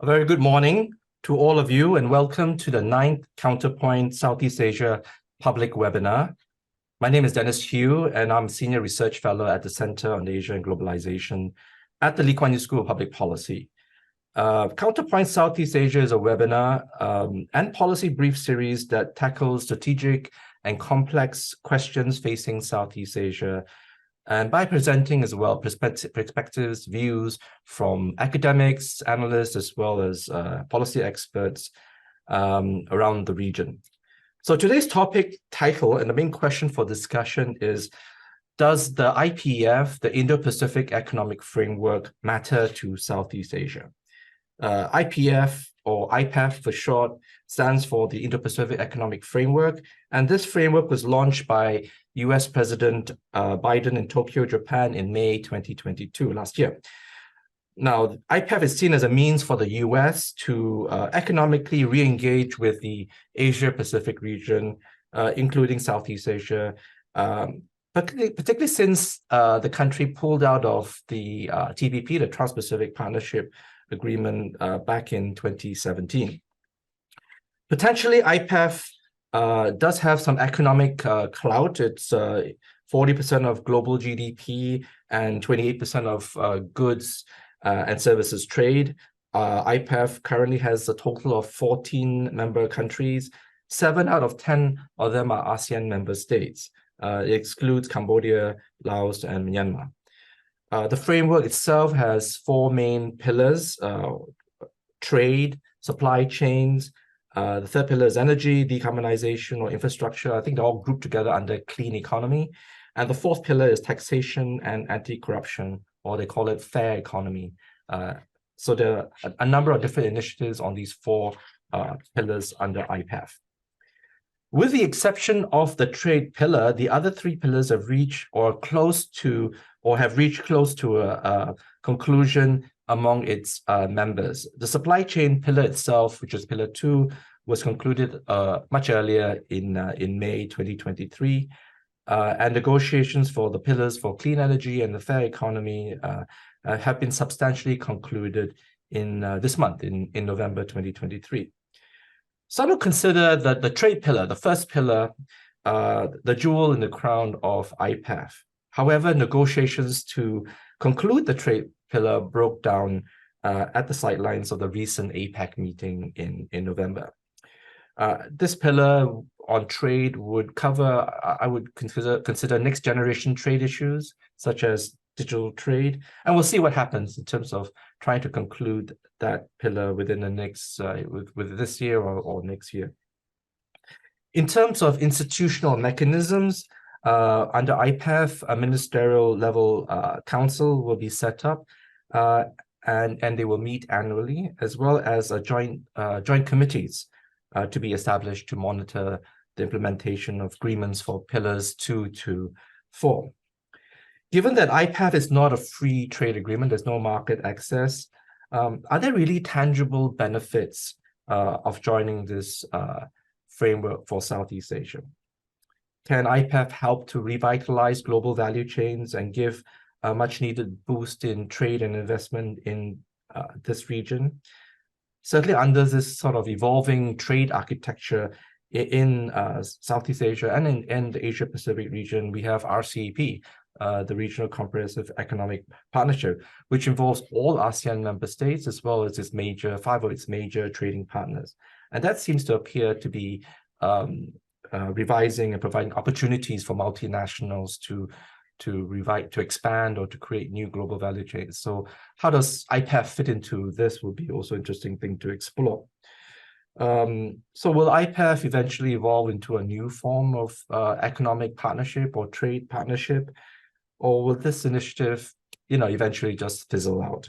A very good morning to all of you and welcome to the 9th Counterpoint Southeast Asia public webinar. My name is Dennis Hu and I'm Senior Research Fellow at the Center on Asia and Globalization at the Kuan School of Public Policy. Counterpoint Southeast Asia is a webinar and policy brief series that tackles strategic and complex questions facing Southeast Asia, and by presenting as well perspectives, views from academics, analysts, as well as policy experts around the region. So today's topic title and the main question for discussion is, does the IPEF, the Indo-Pacific Economic Framework, matter to Southeast Asia? IPEF, or IPEF for short, stands for the Indo-Pacific Economic Framework, and this framework was launched by US President Biden in Tokyo, Japan in May 2022, last year. Now, IPEF is seen as a means for the US to economically re-engage with the Asia-Pacific region, including Southeast Asia, particularly since the country pulled out of the TPP, the Trans-Pacific Partnership Agreement, back in 2017. Potentially, IPEF does have some economic clout. It's 40% of global GDP and 28% of goods and services trade. IPEF currently has a total of 14 member countries. 7 out of 10 of them are ASEAN member states. It excludes Cambodia, Laos, and Myanmar. The framework itself has 4 main pillars: trade, supply chains. The third pillar is energy, decarbonisation, or infrastructure. I think they're all grouped together under clean economy. And the 4th pillar is taxation and anti-corruption, or they call it fair economy. So there are a number of different initiatives on these 4 pillars under IPEF. With the exception of the trade pillar, the other 3 pillars have reached close to a conclusion among its members. The supply chain pillar itself, which is pillar 2, was concluded much earlier in May 2023. And negotiations for the pillars for clean energy and the fair economy have been substantially concluded in this month, in November 2023. Some will consider that the trade pillar, the first pillar, the jewel in the crown of IPEF. However, negotiations to conclude the trade pillar broke down at the sidelines of the recent APEC meeting in November. This pillar on trade would cover, I would consider next generation trade issues, such as digital trade, and we'll see what happens in terms of trying to conclude that pillar within the next, with this year or next year. In terms of institutional mechanisms, under IPEF, a ministerial level council will be set up, and they will meet annually, as well as a joint committees to be established to monitor the implementation of agreements for pillars 2 to 4. Given that IPEF is not a free trade agreement, there's no market access, are there really tangible benefits of joining this framework for Southeast Asia? Can IPEF help to revitalize global value chains and give a much needed boost in trade and investment in this region? Certainly under this sort of evolving trade architecture in Southeast Asia and in the Asia-Pacific region, we have RCEP, the Regional Comprehensive Economic Partnership, which involves all ASEAN member states as well as its 5 of its major trading partners. And that seems to appear to be revising and providing opportunities for multinationals to expand or to create new global value chains. So how does IPEF fit into this will be also an interesting thing to explore. So will IPEF eventually evolve into a new form of economic partnership or trade partnership, or will this initiative, eventually just fizzle out?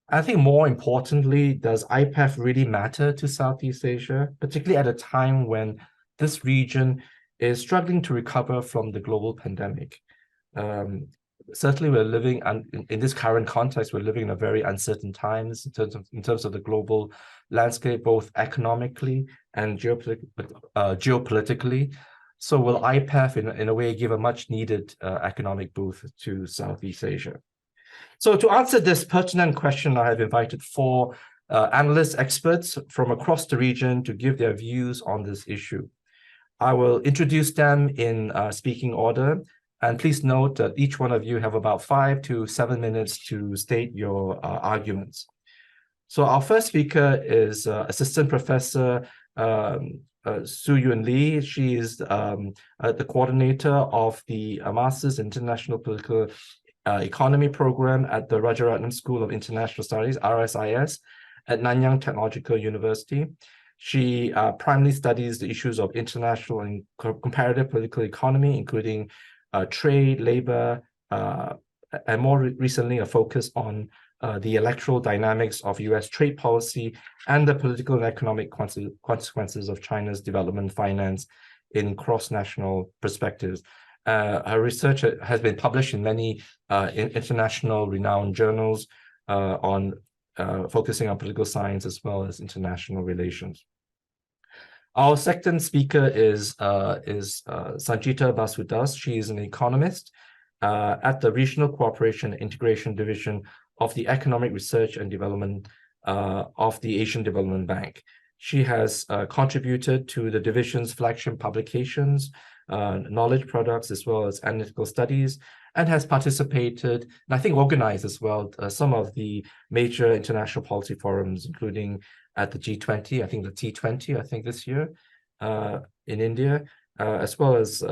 I think more importantly, does IPEF really matter to Southeast Asia, particularly at a time when this region is struggling to recover from the global pandemic? Certainly, we're living in this current context. We're living in a very uncertain times in terms of the global landscape, both economically and geopolitically. So, will IPEF, in a way, give a much needed economic boost to Southeast Asia? So, to answer this pertinent question, I have invited 4 analysts, experts from across the region to give their views on this issue. I will introduce them in speaking order, and please note that each one of you have about 5 to 7 minutes to state your arguments. So our first speaker is Assistant Professor Su-Yun Lee. She is the coordinator of the Masters in International Political Economy program at the Rajaratnam School of International Studies, RSIS, at Nanyang Technological University. She primarily studies the issues of international and comparative political economy, including trade, labor, and more recently, a focus on the electoral dynamics of US trade policy and the political and economic consequences of China's development finance in cross-national perspectives. Her research has been published in many international renowned journals on focusing on political science as well as international relations. Our second speaker is Sanjita Basudas. She is an economist at the Regional Cooperation and Integration Division of the Economic Research and Development of the Asian Development Bank. She has contributed to the division's flagship publications, knowledge products, as well as analytical studies, and has participated, and I think organized as well, some of the major international policy forums, including at the G20, I think the T20, I think this year in India, as well as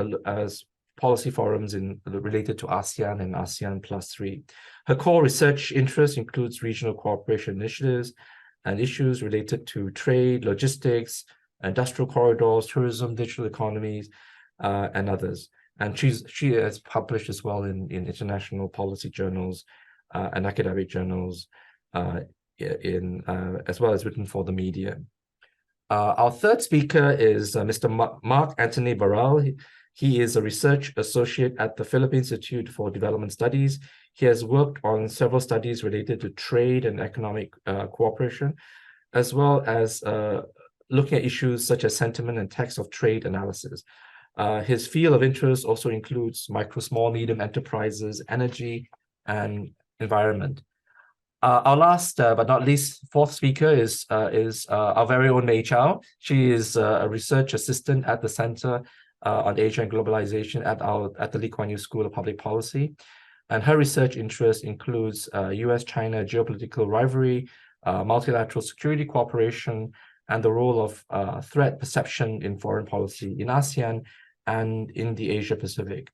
policy forums related to ASEAN and ASEAN +3. Her core research interest includes regional cooperation initiatives and issues related to trade, logistics, industrial corridors, tourism, digital economies, and others. And she has published as well in international policy journals and academic journals, as well as written for the media. Our third speaker is Mr. Mark Anthony Barral. He is a research associate at the Philippine Institute for Development Studies. He has worked on several studies related to trade and economic cooperation, as well as looking at issues such as sentiment and text of trade analysis. His field of interest also includes micro, small, medium enterprises, energy, and environment. Our last but not least fourth speaker is our very own Mei Chao. She is a research assistant at the Center on Asia and Globalization at the Lee Kuan Yew School of Public Policy. And her research interest includes US-China geopolitical rivalry, multilateral security cooperation, and the role of threat perception in foreign policy in ASEAN and in the Asia-Pacific.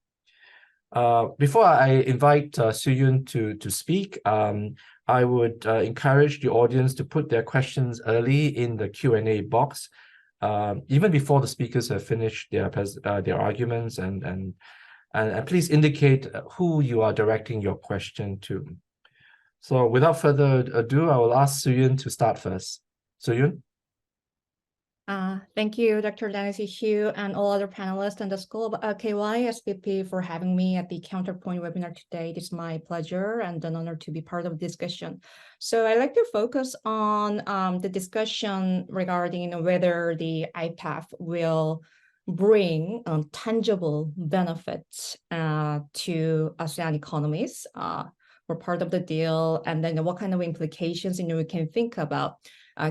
Before I invite Su-Yun to speak, I would encourage the audience to put their questions early in the Q&A box, even before the speakers have finished their arguments, and please indicate who you are directing your question to. So without further ado, I will ask Su-Yun to start first. Su-Yun? Thank you, Dr. Dennis Hu, and all other panelists and the School of LKYSPP for having me at the Counterpoint webinar today. It is my pleasure and an honor to be part of the discussion. So I'd like to focus on the discussion regarding whether the IPEF will bring tangible benefits to ASEAN economies. We're part of the deal, and then what kind of implications we can think about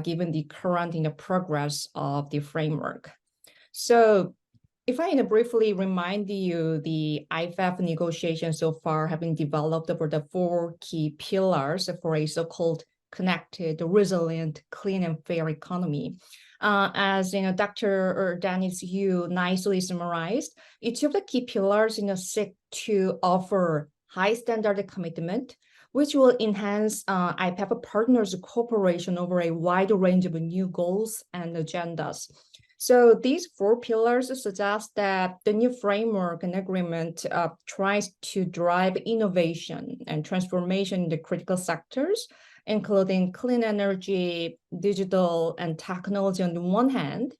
given the current progress of the framework. So if I briefly remind you, the IPEF negotiations so far have been developed over the 4 key pillars for a so-called connected, resilient, clean, and fair economy. As Dr. Dennis Hu nicely summarized, each of the key pillars seek to offer high standard commitment, which will enhance IPEF partners' cooperation over a wide range of new goals and agendas. So these 4 pillars suggest that the new framework and agreement tries to drive innovation and transformation in the critical sectors, including clean energy, digital, and technology on the one hand,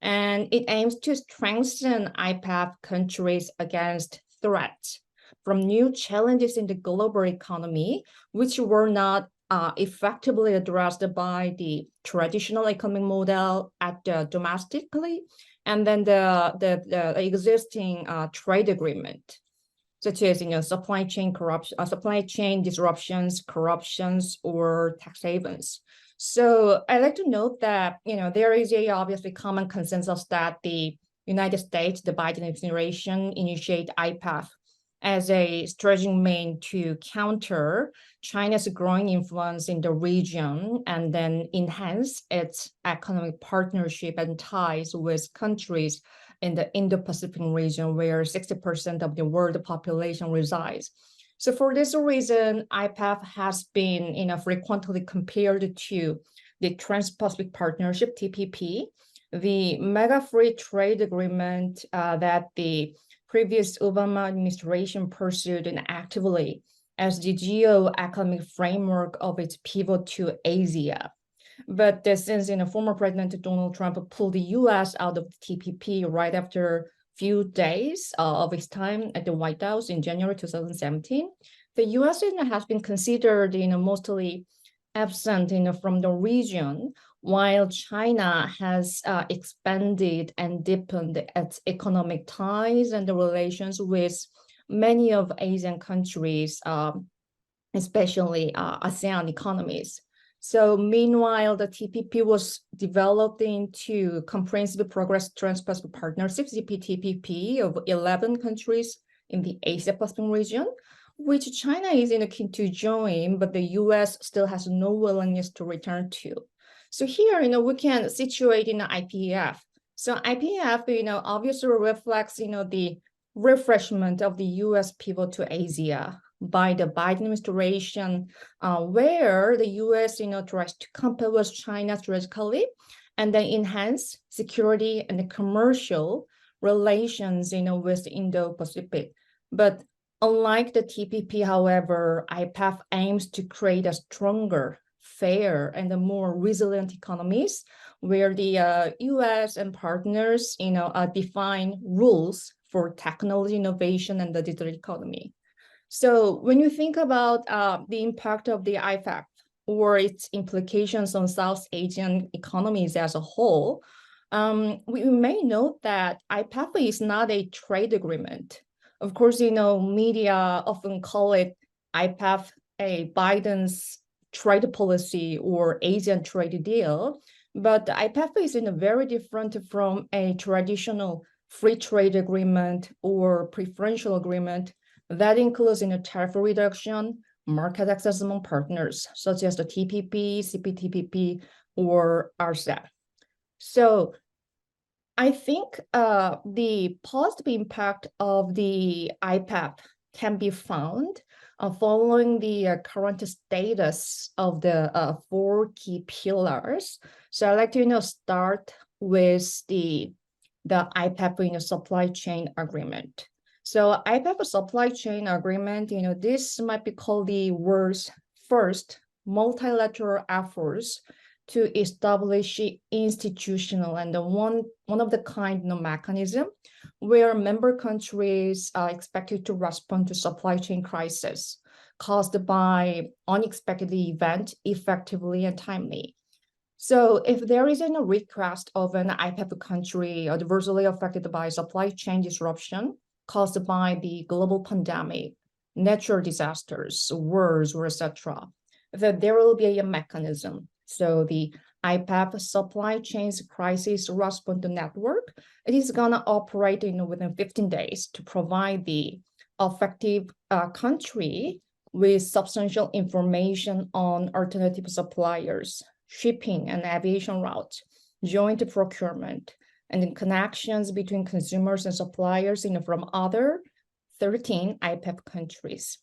and it aims to strengthen IPEF countries against threats from new challenges in the global economy, which were not effectively addressed by the traditional economic model domestically, and then the existing trade agreement, such as supply chain disruptions, corruptions, or tax havens. So I like to note that, there is a obviously common consensus that the United States, the Biden administration, initiate IPEF as a strategic means to counter China's growing influence in the region and then enhance its economic partnership and ties with countries in the Indo-Pacific region where 60% of the world population resides. So for this reason, IPEF has been frequently compared to the Trans-Pacific Partnership, TPP, the mega free trade agreement that the previous Obama administration pursued actively as the geo-economic framework of its pivot to Asia. But since former President Donald Trump pulled the U.S. out of the TPP right after few days of his time at the White House in January 2017, the U.S. has been considered mostly absent from the region, while China has expanded and deepened its economic ties and the relations with many of Asian countries, especially ASEAN economies. So meanwhile, the TPP was developed into Comprehensive Progress Trans-Pacific Partnership, CPTPP, of 11 countries in the Asia-Pacific region, which China is keen to join, but the US still has no willingness to return to. So here, we can situate in the IPEF. So IPEF, obviously reflects, the refreshment of the US pivot to Asia by the Biden administration, where the US, tries to compete with China strategically and then enhance security and commercial relations, with the Indo-Pacific. But unlike the TPP, however, IPEF aims to create a stronger, fair, and a more resilient economies where the US and partners, define rules for technology innovation and the digital economy. So when you think about the impact of the IPEF or its implications on South Asian economies as a whole, we may note that IPEF is not a trade agreement. Of course, media often call it IPEF a Biden's trade policy or Asian trade deal, but IPEF is very different from a traditional free trade agreement or preferential agreement that includes tariff reduction, market access among partners, such as the TPP, CPTPP, or RCEP. So I think the positive impact of the IPEF can be found following the current status of the 4 key pillars. So I'd like to start with the IPEF supply chain agreement. So IPEF supply chain agreement, this might be called the world's first multilateral efforts to establish institutional and one of the kind mechanism where member countries are expected to respond to supply chain crisis caused by unexpected event effectively and timely. So if there is a request of an IPEF country adversely affected by supply chain disruption caused by the global pandemic, natural disasters, wars, or etc., that there will be a mechanism. So the IPEF supply chains crisis response network, it is gonna operate within 15 days to provide the affected country with substantial information on alternative suppliers, shipping and aviation routes, joint procurement, and then connections between consumers and suppliers from other 13 IPEF countries.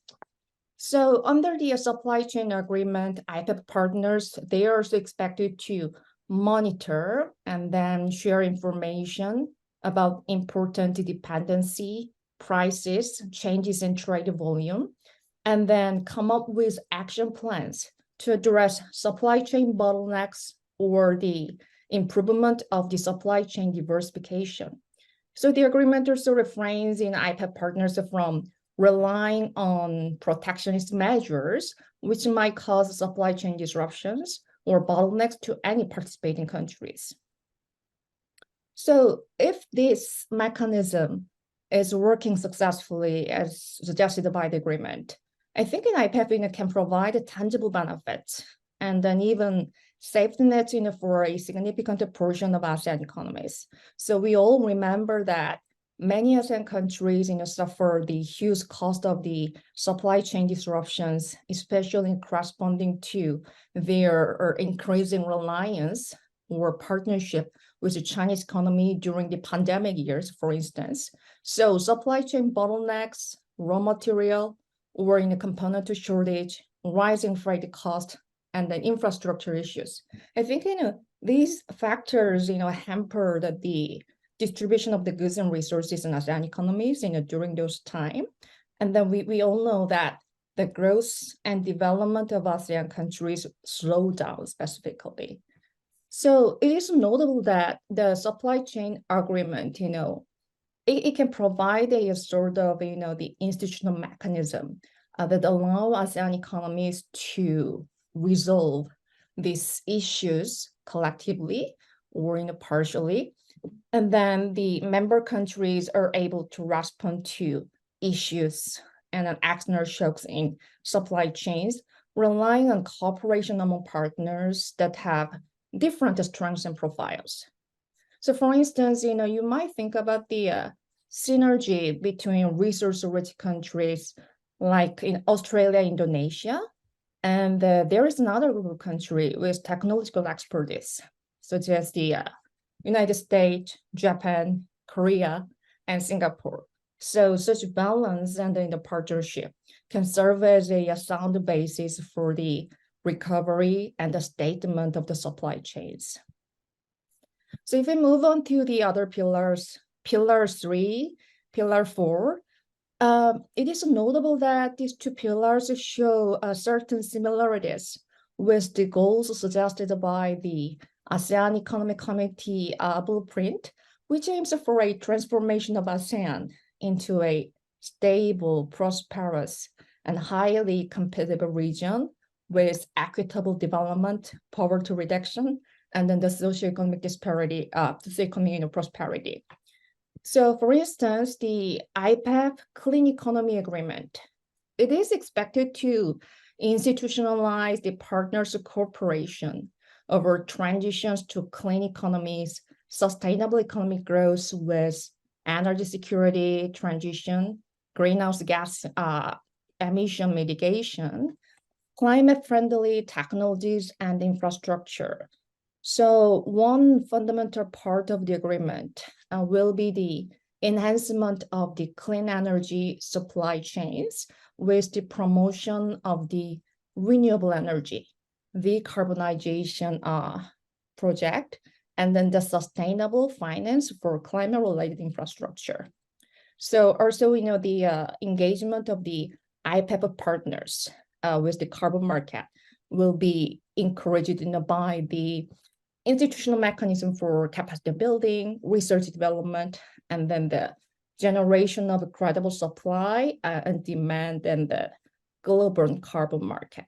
So under the supply chain agreement, IPEF partners, they are also expected to monitor and then share information about important dependency, prices, changes in trade volume, and then come up with action plans to address supply chain bottlenecks or the improvement of the supply chain diversification. So the agreement also refrains in IPEF partners from relying on protectionist measures, which might cause supply chain disruptions or bottlenecks to any participating countries. So if this mechanism is working successfully as suggested by the agreement, I think an IPEF can provide tangible benefits and then even safety nets, for a significant portion of ASEAN economies. So we all remember that many ASEAN countries, suffer the huge cost of the supply chain disruptions, especially corresponding to their increasing reliance or partnership with the Chinese economy during the pandemic years, for instance. So supply chain bottlenecks, raw material, or in a component shortage, rising freight cost, and the infrastructure issues. I think, these factors, hampered the distribution of the goods and resources in ASEAN economies, during those time. And then we all know that the growth and development of ASEAN countries slowed down specifically. So it is notable that the supply chain agreement, it can provide a sort of, the institutional mechanism that allow ASEAN economies to resolve these issues collectively or partially. And then the member countries are able to respond to issues and external shocks in supply chains, relying on cooperation among partners that have different strengths and profiles. So for instance, you might think about the synergy between resource-rich countries like in Australia, Indonesia, and there is another group of countries with technological expertise, such as the United States, Japan, Korea, and Singapore. So such balance and the partnership can serve as a sound basis for the recovery and the statement of the supply chains. So if we move on to the other pillars, pillar 3, pillar 4, it is notable that these two pillars show certain similarities with the goals suggested by the ASEAN Economic Committee blueprint, which aims for a transformation of ASEAN into a stable, prosperous, and highly competitive region with equitable development, poverty reduction, and then the socioeconomic disparity, socioeconomic prosperity. So for instance, the IPEF Clean Economy Agreement, it is expected to institutionalize the partners' cooperation over transitions to clean economies, sustainable economic growth with energy security transition, greenhouse gas emission mitigation, climate-friendly technologies and infrastructure. So one fundamental part of the agreement will be the enhancement of the clean energy supply chains with the promotion of the renewable energy, decarbonisation project, and then the sustainable finance for climate-related infrastructure. So also, the engagement of the IPEF partners with the carbon market will be encouraged by the institutional mechanism for capacity building, research development, and then the generation of a credible supply and demand and the global carbon market.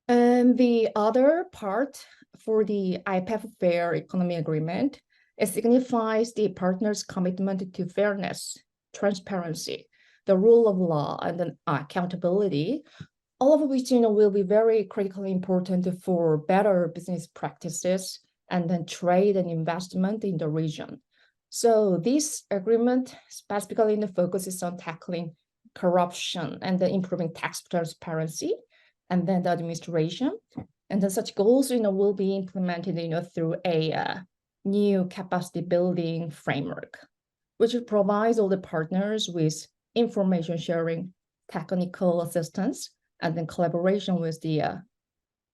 And the other part for the IPEF Fair Economy Agreement, it signifies the partners' commitment to fairness, transparency, the rule of law, and then accountability, all of which will be very critically important for better business practices and then trade and investment in the region. So this agreement specifically focuses on tackling corruption and then improving tax transparency and then the administration. And then such goals will be implemented through a new capacity building framework, which provides all the partners with information sharing, technical assistance, and then collaboration with the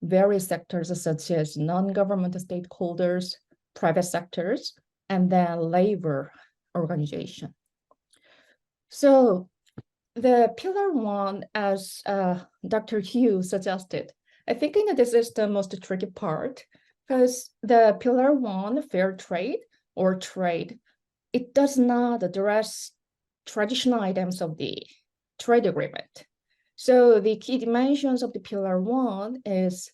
various sectors such as non-government stakeholders, private sectors, and then labor organization. So the pillar 1, as Dr. Hugh suggested, I think this is the most tricky part because the pillar 1, fair trade or trade, it does not address traditional items of the trade agreement. So the key dimensions of the pillar 1 is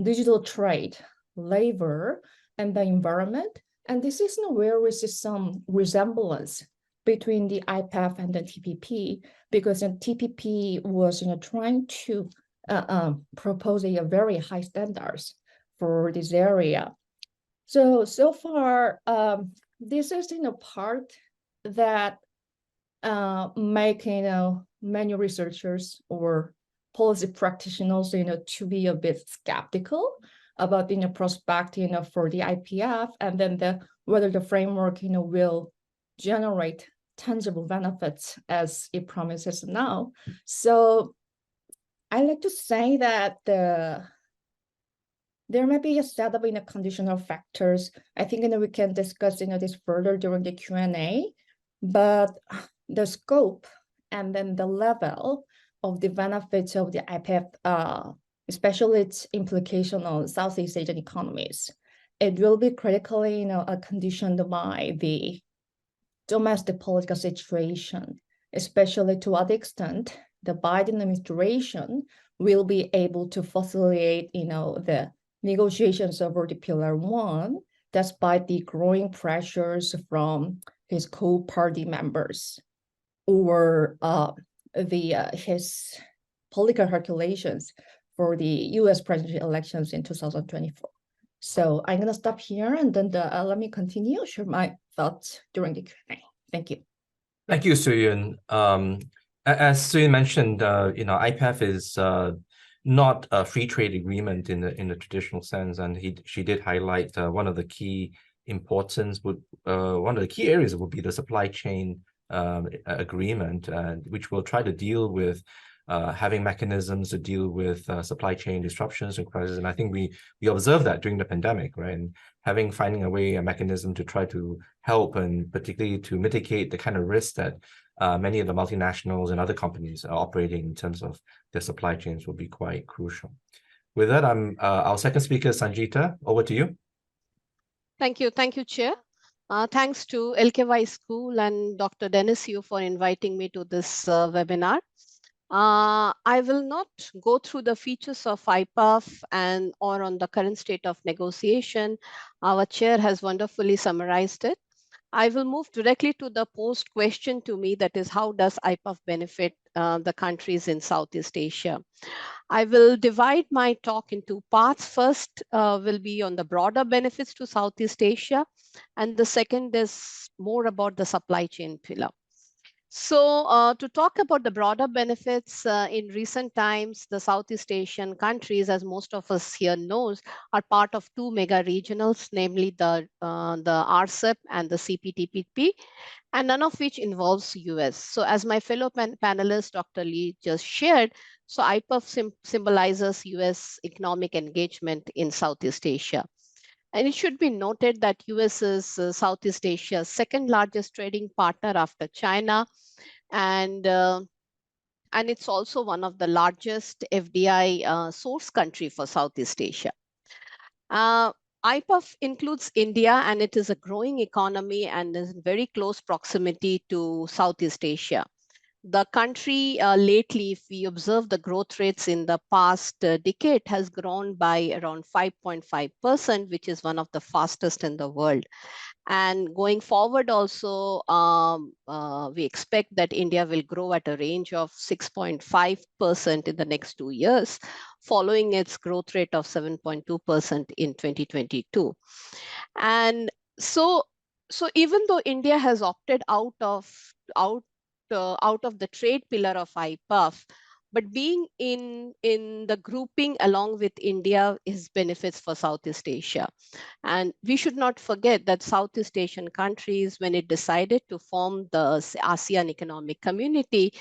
digital trade, labor, and the environment. And this is where we see some resemblance between the IPEF and the TPP, because the TPP was trying to propose a very high standards for this area. So far, this is part that make many researchers or policy practitioners to be a bit skeptical about prospect for the IPEF, and then whether the framework will generate tangible benefits as it promises now. So I like to say that there may be a set of conditional factors. I think we can discuss this further during the Q&A, but the scope and then the level of the benefits of the IPEF, especially its implication on Southeast Asian economies, it will be critically conditioned by the domestic political situation, especially to what extent the Biden administration will be able to facilitate the negotiations over the Pillar 1, despite the growing pressures from his co-party members, or his political calculations for the US presidential elections in 2024. So I'm going to stop here, and then let me continue, share my thoughts during the Q&A. Thank you. Thank you, Suyun. As Suyun mentioned, IPEF is not a free trade agreement in the traditional sense, and she did highlight one of the key areas would be the supply chain agreement, which will try to deal with having mechanisms to deal with supply chain disruptions and crises. And I think we observed that during the pandemic, right? And finding a mechanism to try to help, and particularly to mitigate the kind of risk that many of the multinationals and other companies are operating in terms of their supply chains will be quite crucial. With that, our second speaker, Sanjita, over to you. Thank you, Chair. Thanks to LKY School and Dr. Dennis Yu for inviting me to this webinar. I will not go through the features of IPEF or on the current state of negotiation. Our chair has wonderfully summarized it. I will move directly to the posed question to me, that is, how does IPEF benefit the countries in Southeast Asia? I will divide my talk in two parts. First will be on the broader benefits to Southeast Asia, and the second is more about the supply chain pillar. So to talk about the broader benefits, in recent times, the Southeast Asian countries, as most of us here knows, are part of two mega regionals, namely the RCEP and the CPTPP, and none of which involves US. So as my fellow panelist, Dr. Lee, just shared, so IPEF symbolizes US economic engagement in Southeast Asia. And it should be noted that US is Southeast Asia's second largest trading partner after China, and it's also one of the largest FDI source country for Southeast Asia. IPEF includes India, and it is a growing economy and is in very close proximity to Southeast Asia. The country lately, if we observe the growth rates in the past decade, has grown by around 5.5%, which is one of the fastest in the world. And going forward also, we expect that India will grow at a range of 6.5% in the next 2 years, following its growth rate of 7.2% in 2022. And so even though India has opted out of the trade pillar of IPEF, but being in the grouping along with India is benefits for Southeast Asia. And we should not forget that Southeast Asian countries, when it decided to form the ASEAN Economic Community,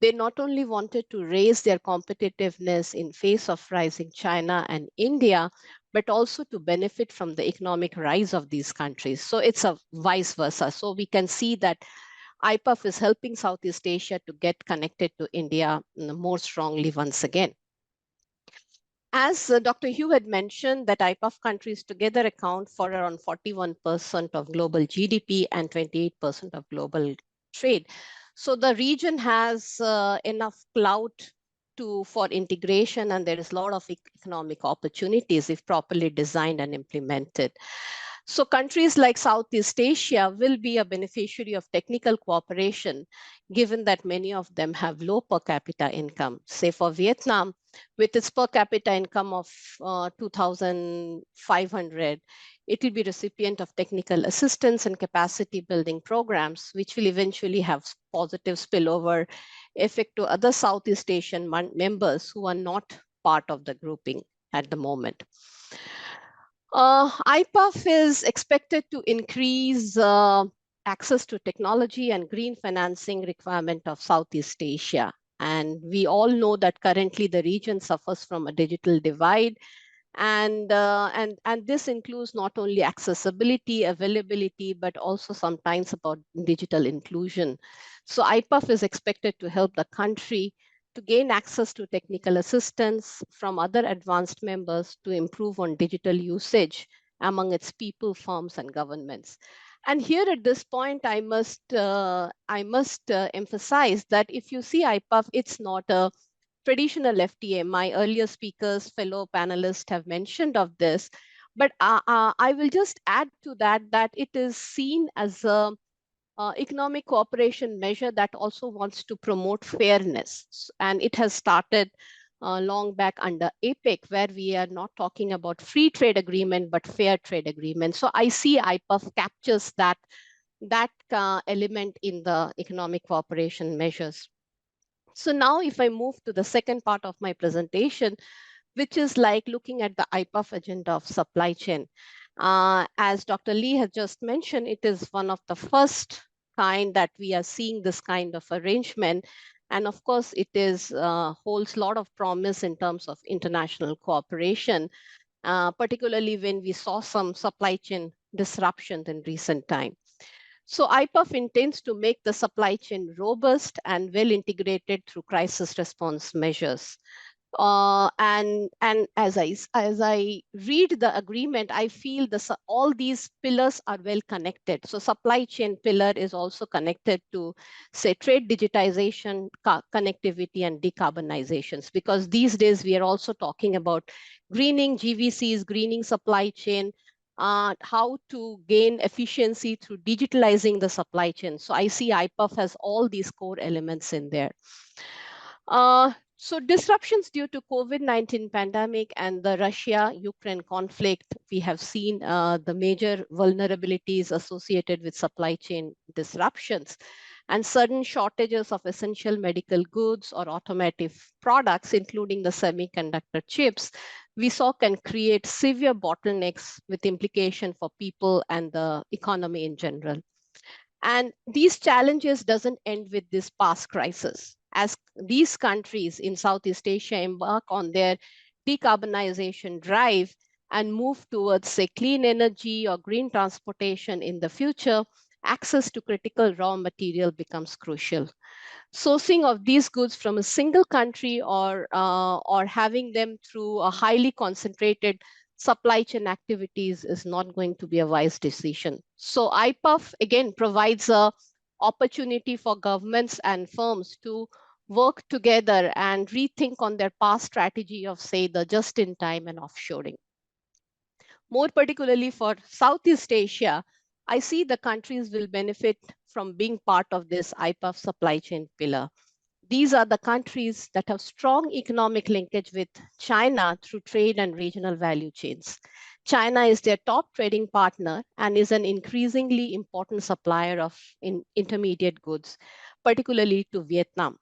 they not only wanted to raise their competitiveness in face of rising China and India, but also to benefit from the economic rise of these countries. So it's a vice versa. So we can see that IPEF is helping Southeast Asia to get connected to India more strongly once again. As Dr. Hu had mentioned, that IPEF countries together account for around 41% of global GDP and 28% of global trade. So the region has enough clout for integration, and there is a lot of economic opportunities if properly designed and implemented. So countries like Southeast Asia will be a beneficiary of technical cooperation, given that many of them have low per capita income. Say for Vietnam, with its per capita income of 2,500, it will be recipient of technical assistance and capacity building programs, which will eventually have positive spillover effect to other Southeast Asian members who are not part of the grouping at the moment. IPEF is expected to increase access to technology and green financing requirement of Southeast Asia. And we all know that currently the region suffers from a digital divide. And this includes not only accessibility, availability, but also sometimes about digital inclusion. So IPEF is expected to help the country to gain access to technical assistance from other advanced members to improve on digital usage among its people, firms, and governments. And here at this point, I must emphasize that if you see IPEF, it's not a traditional FTA. My earlier speakers, fellow panelists have mentioned of this, but I will just add to that it is seen as a economic cooperation measure that also wants to promote fairness. And it has started long back under APEC, where we are not talking about free trade agreement, but fair trade agreement. So I see IPEF captures that element in the economic cooperation measures. So now if I move to the second part of my presentation, which is like looking at the IPEF agenda of supply chain. As Dr. Lee has just mentioned, it is one of the first kind that we are seeing this kind of arrangement. And of course, it is holds a lot of promise in terms of international cooperation, particularly when we saw some supply chain disruptions in recent time. So IPEF intends to make the supply chain robust and well integrated through crisis response measures. And as I read the agreement, I feel all these pillars are well connected. So supply chain pillar is also connected to, say, trade digitization, connectivity, and decarbonizations, because these days we are also talking about greening GVCs, greening supply chain, how to gain efficiency through digitalizing the supply chain. So I see IPEF has all these core elements in there. So disruptions due to COVID-19 pandemic and the Russia-Ukraine conflict, we have seen the major vulnerabilities associated with supply chain disruptions, and sudden shortages of essential medical goods or automotive products, including the semiconductor chips, we saw can create severe bottlenecks with implication for people and the economy in general. And these challenges doesn't end with this past crisis. As these countries in Southeast Asia embark on their decarbonization drive and move towards, say, clean energy or green transportation in the future, access to critical raw material becomes crucial. Sourcing of these goods from a single country or having them through a highly concentrated supply chain activities is not going to be a wise decision. So IPEF again provides a opportunity for governments and firms to work together and rethink on their past strategy of, say, the just-in-time and offshoring. More particularly for Southeast Asia, I see the countries will benefit from being part of this IPEF supply chain pillar. These are the countries that have strong economic linkage with China through trade and regional value chains. China is their top trading partner and is an increasingly important supplier of intermediate goods, particularly to Vietnam.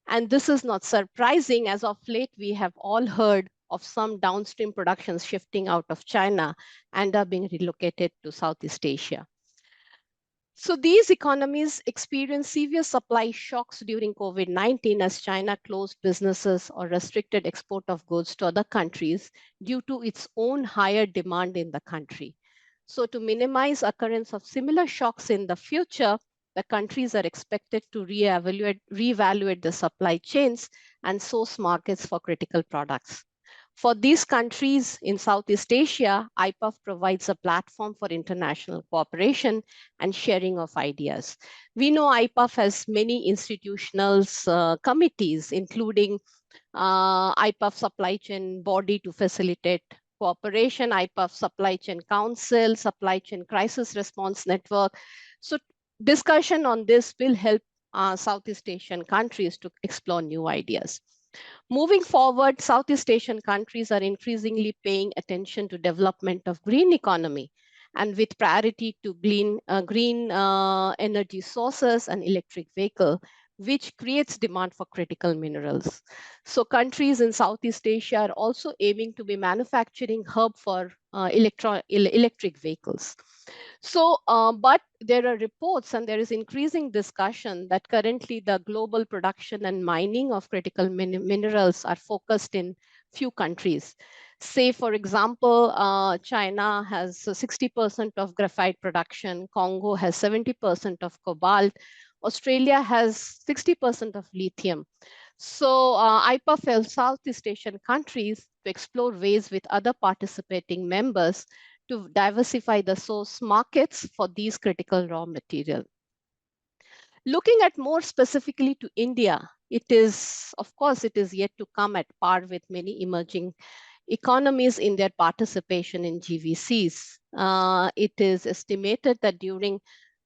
And this is not surprising, as of late we have all heard of some downstream productions shifting out of China and are being relocated to Southeast Asia. So these economies experienced severe supply shocks during COVID-19 as China closed businesses or restricted export of goods to other countries due to its own higher demand in the country. So to minimize occurrence of similar shocks in the future, the countries are expected to reevaluate the supply chains and source markets for critical products. For these countries in Southeast Asia, IPEF provides a platform for international cooperation and sharing of ideas. We know IPEF has many institutional committees, including IPEF supply chain body to facilitate cooperation, IPEF Supply Chain Council, Supply Chain Crisis Response Network. So discussion on this will help Southeast Asian countries to explore new ideas. Moving forward, Southeast Asian countries are increasingly paying attention to development of green economy and with priority to green energy sources and electric vehicle, which creates demand for critical minerals. So countries in Southeast Asia are also aiming to be manufacturing hub for electric vehicles. So, but there are reports and there is increasing discussion that currently the global production and mining of critical minerals are focused in few countries. Say, for example, China has 60% of graphite production, Congo has 70% of cobalt, Australia has 60% of lithium. So IPEF helps Southeast Asian countries to explore ways with other participating members to diversify the source markets for these critical raw material. Looking at more specifically to India, it is, of course, it is yet to come at par with many emerging economies in their participation in GVCs. It is estimated that during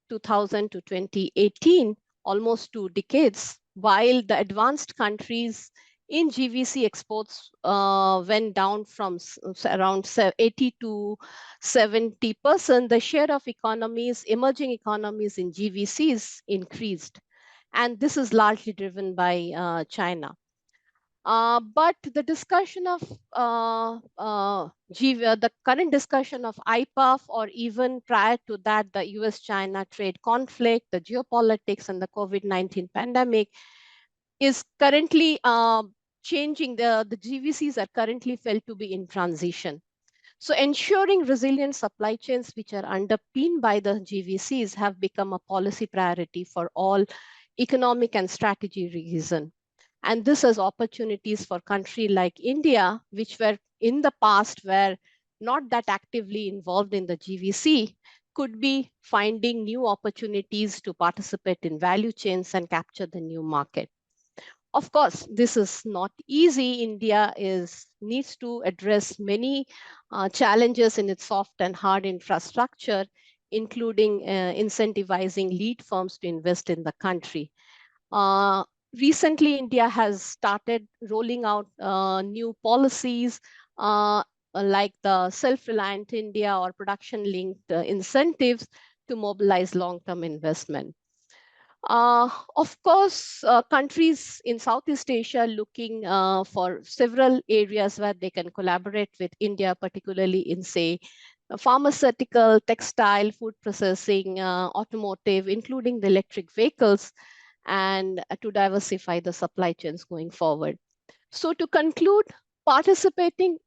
2000 to 2018, almost 2 decades, while the advanced countries in GVC exports went down from around 80 to 70%, the share of economies, emerging economies in GVCs increased. And this is largely driven by China. But the discussion of the current discussion of IPEF, or even prior to that, the US-China trade conflict, the geopolitics, and the COVID-19 pandemic is currently changing. The GVCs are currently felt to be in transition. So ensuring resilient supply chains which are underpinned by the GVCs have become a policy priority for all economic and strategy reasons. And this has opportunities for countries like India, which were in the past were not that actively involved in the GVC, could be finding new opportunities to participate in value chains and capture the new market. Of course, this is not easy. India needs to address many challenges in its soft and hard infrastructure, including incentivizing lead firms to invest in the country. Recently, India has started rolling out new policies like the Self-Reliant India or production-linked incentives to mobilize long-term investment. Of course, countries in Southeast Asia are looking for several areas where they can collaborate with India, particularly in, say, pharmaceutical, textile, food processing, automotive, including the electric vehicles, and to diversify the supply chains going forward. So to conclude, participating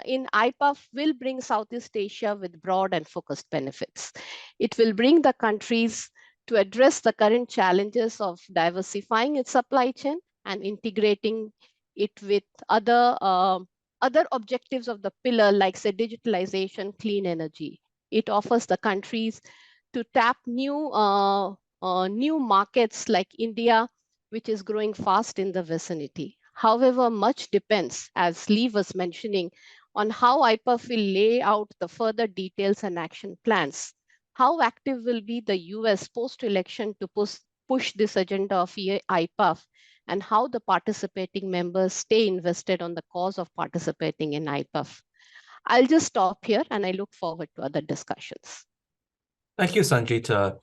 in IPEF will bring Southeast Asia with broad and focused benefits. It will bring the countries to address the current challenges of diversifying its supply chain and integrating it with other objectives of the pillar, like, say, digitalization, clean energy. It offers the countries to tap new markets like India, which is growing fast in the vicinity. However, much depends, as Lee was mentioning, on how IPEF will lay out the further details and action plans. How active will be the US post-election to push this agenda of IPEF, and how the participating members stay invested on the cause of participating in IPEF. I'll just stop here and I look forward to other discussions. Thank you, Sanjita.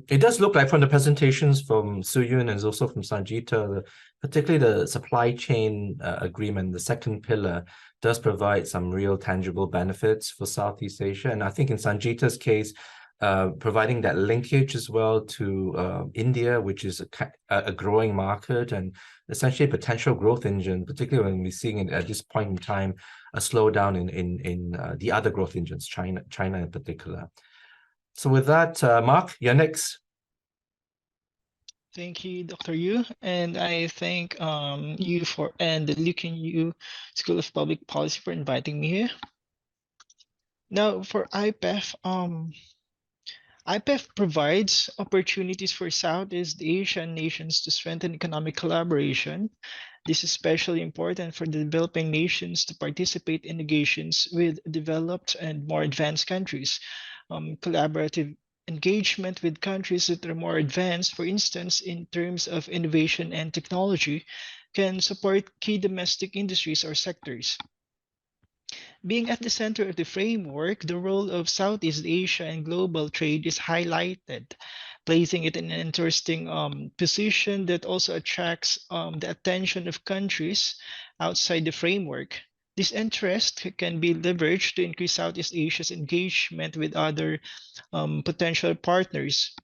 It does look like from the presentations from Suyun and also from Sanjita, particularly the supply chain agreement, the second pillar, does provide some real tangible benefits for Southeast Asia. And I think in Sanjita's case, providing that linkage as well to India, which is a growing market and essentially a potential growth engine, particularly when we're seeing at this point in time a slowdown in the other growth engines, China in particular. So with that, Mark, you're next. Thank you, Dr. Yu, and I thank you and the Lucan Yu School of Public Policy for inviting me here. Now, for IPEF, IPEF provides opportunities for Southeast Asian nations to strengthen economic collaboration This is especially important for the developing nations to participate in negotiations with developed and more advanced countries. Collaborative engagement with countries that are more advanced, for instance, in terms of innovation and technology, can support key domestic industries or sectors. Being at the center of the framework, the role of Southeast Asia and global trade is highlighted, placing it in an interesting position that also attracts the attention of countries outside the framework. This interest can be leveraged to increase Southeast Asia's engagement with other potential partners.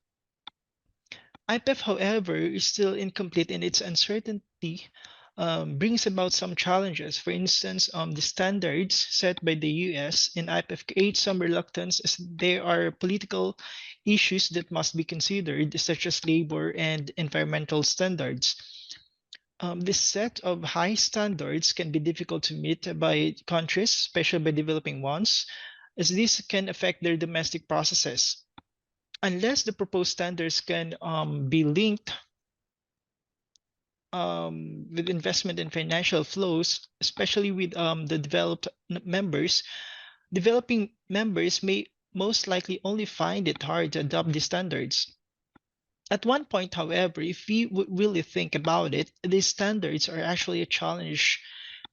IPEF, however, is still incomplete in its uncertainty, brings about some challenges. For instance, the standards set by the US in IPEF create some reluctance as there are political issues that must be considered, such as labor and environmental standards. This set of high standards can be difficult to meet by countries, especially by developing ones, as this can affect their domestic processes. Unless the proposed standards can be linked with investment and financial flows, especially with the developed members, developing members may most likely only find it hard to adopt these standards. At one point, however, if we would really think about it, these standards are actually a challenge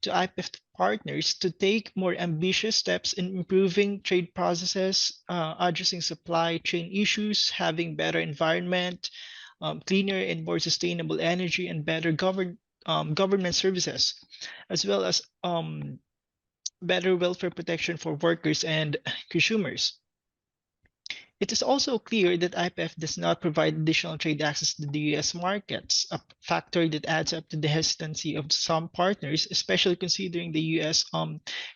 to IPEF partners to take more ambitious steps in improving trade processes, addressing supply chain issues, having better environment, cleaner and more sustainable energy, and better government services, as well as better welfare protection for workers and consumers. It is also clear that IPEF does not provide additional trade access to the US markets, a factor that adds up to the hesitancy of some partners, especially considering the US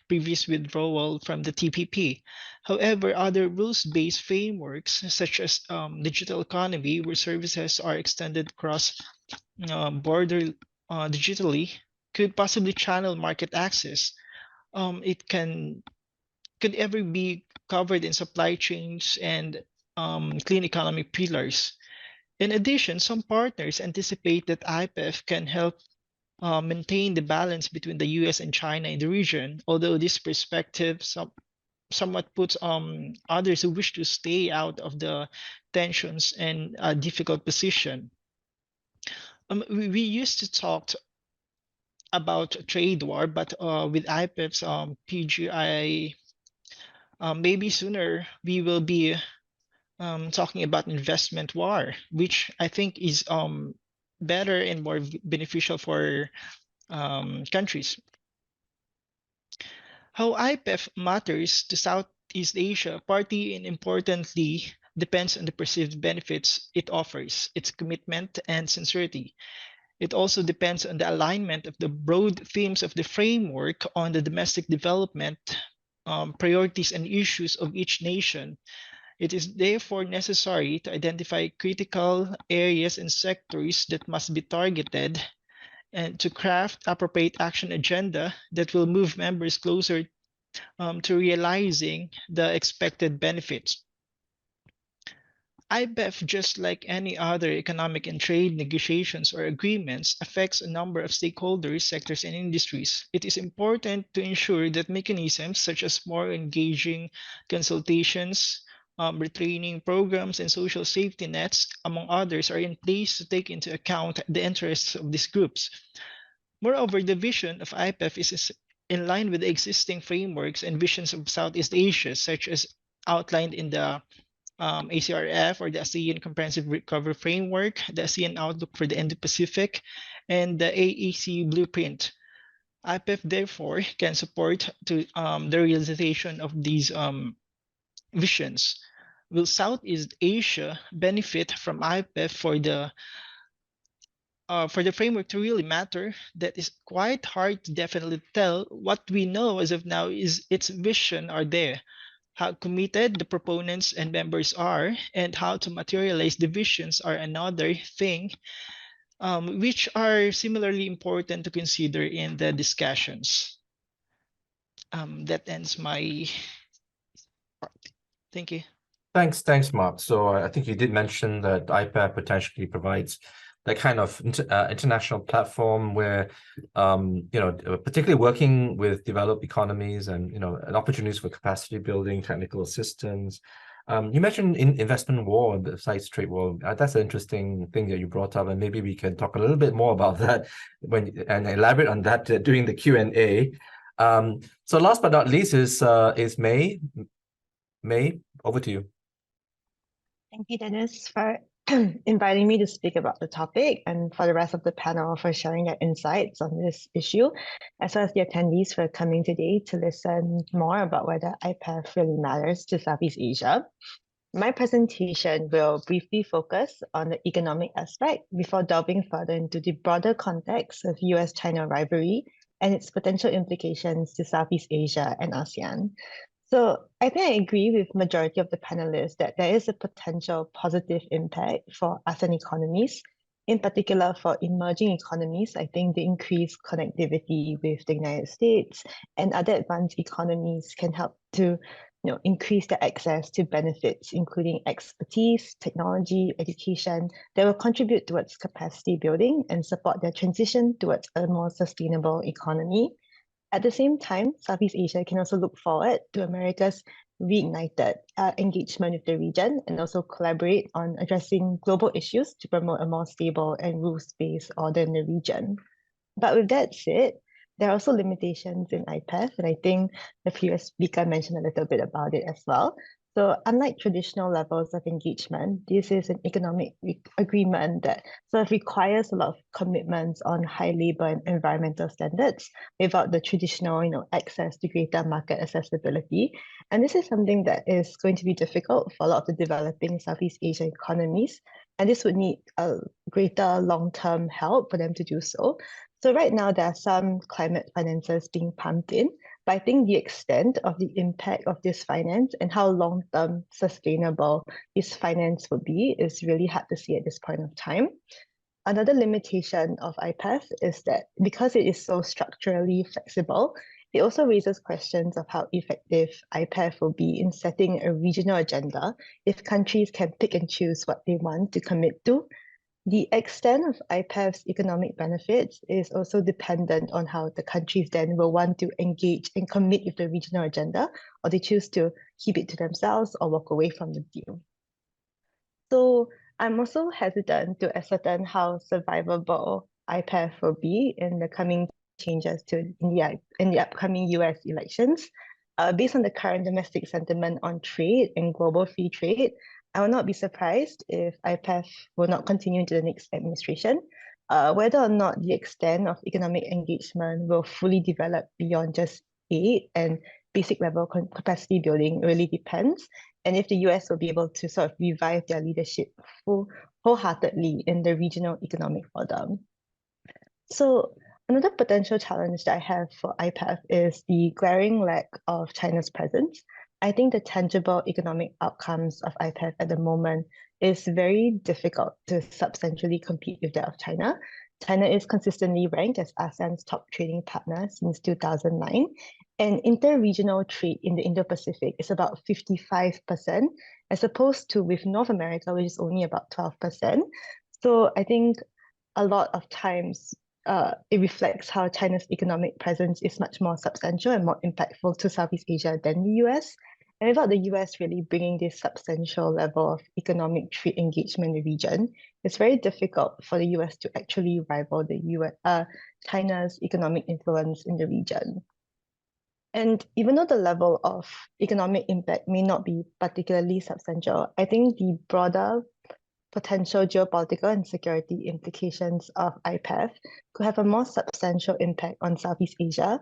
previous withdrawal from the TPP. However, other rules-based frameworks, such as digital economy, where services are extended across border digitally, could possibly channel market access. It could ever be covered in supply chains and clean economy pillars. In addition, some partners anticipate that IPEF can help maintain the balance between the US and China in the region, although this perspective somewhat puts others who wish to stay out of the tensions in a difficult position. We used to talk about trade war, but with IPEF's PGI, maybe sooner we will be talking about investment war, which I think is better and more beneficial for countries. How IPEF matters to Southeast Asia partly and importantly depends on the perceived benefits it offers, its commitment and sincerity. It also depends on the alignment of the broad themes of the framework on the domestic development priorities and issues of each nation. It is therefore necessary to identify critical areas and sectors that must be targeted and to craft appropriate action agenda that will move members closer to realizing the expected benefits. IPEF, just like any other economic and trade negotiations or agreements, affects a number of stakeholders, sectors, and industries. It is important to ensure that mechanisms such as more engaging consultations, retraining programs, and social safety nets, among others, are in place to take into account the interests of these groups. Moreover, the vision of IPEF is in line with the existing frameworks and visions of Southeast Asia, such as outlined in the ACRF, or the ASEAN Comprehensive Recovery Framework, the ASEAN Outlook for the Indo-Pacific, and the AEC Blueprint. IPEF, therefore, can support the realization of these visions. Will Southeast Asia benefit from IPEF for the framework to really matter? That is quite hard to definitely tell. What we know as of now is its vision are there, how committed the proponents and members are, and how to materialize the visions are another thing, which are similarly important to consider in the discussions. That ends my part. Thank you. Thanks, Mark. So I think you did mention that IPEF potentially provides that kind of international platform where, particularly working with developed economies and, opportunities for capacity building, technical assistance. You mentioned investment war besides trade war. That's an interesting thing that you brought up, and maybe we can talk a little bit more about that and elaborate on that during the Q&A. So last but not least is May. May, over to you. Thank you, Dennis, for inviting me to speak about the topic, and for the rest of the panel for sharing their insights on this issue, as well as the attendees for coming today to listen more about whether IPEF really matters to Southeast Asia. My presentation will briefly focus on the economic aspect before delving further into the broader context of US-China rivalry and its potential implications to Southeast Asia and ASEAN. So I think I agree with majority of the panelists that there is a potential positive impact for ASEAN economies. In particular, for emerging economies, I think the increased connectivity with the United States and other advanced economies can help to increase their access to benefits, including expertise, technology, education, that will contribute towards capacity building and support their transition towards a more sustainable economy. At the same time, Southeast Asia can also look forward to America's reignited engagement with the region and also collaborate on addressing global issues to promote a more stable and rules-based order in the region. But with that said, there are also limitations in IPEF, and I think the previous speaker mentioned a little bit about it as well. So unlike traditional levels of engagement, this is an economic agreement that sort of requires a lot of commitments on high labor and environmental standards without the traditional, access to greater market accessibility. And this is something that is going to be difficult for a lot of the developing Southeast Asian economies. And this would need a greater long-term help for them to do so. So right now, there are some climate finances being pumped in, but I think the extent of the impact of this finance and how long-term sustainable this finance would be is really hard to see at this point of time. Another limitation of IPEF is that because it is so structurally flexible, it also raises questions of how effective IPEF will be in setting a regional agenda if countries can pick and choose what they want to commit to. The extent of IPEF's economic benefits is also dependent on how the countries then will want to engage and commit with the regional agenda, or they choose to keep it to themselves or walk away from the deal. So I'm also hesitant to ascertain how survivable IPEF will be in the coming changes in the upcoming US elections. Based on the current domestic sentiment on trade and global free trade, I will not be surprised if IPEF will not continue into the next administration. Whether or not the extent of economic engagement will fully develop beyond just aid and basic level capacity building really depends. And if the US will be able to sort of revive their leadership wholeheartedly in the regional economic forum. So another potential challenge that I have for IPEF is the glaring lack of China's presence. I think the tangible economic outcomes of IPEF at the moment is very difficult to substantially compete with that of China. China is consistently ranked as ASEAN's top trading partner since 2009, and inter-regional trade in the Indo-Pacific is about 55%, as opposed to with North America, which is only about 12%. So I think a lot of times it reflects how China's economic presence is much more substantial and more impactful to Southeast Asia than the US. And without the US really bringing this substantial level of economic trade engagement in the region, it's very difficult for the US to actually rival the China's economic influence in the region. And even though the level of economic impact may not be particularly substantial, I think the broader potential geopolitical and security implications of IPEF could have a more substantial impact on Southeast Asia.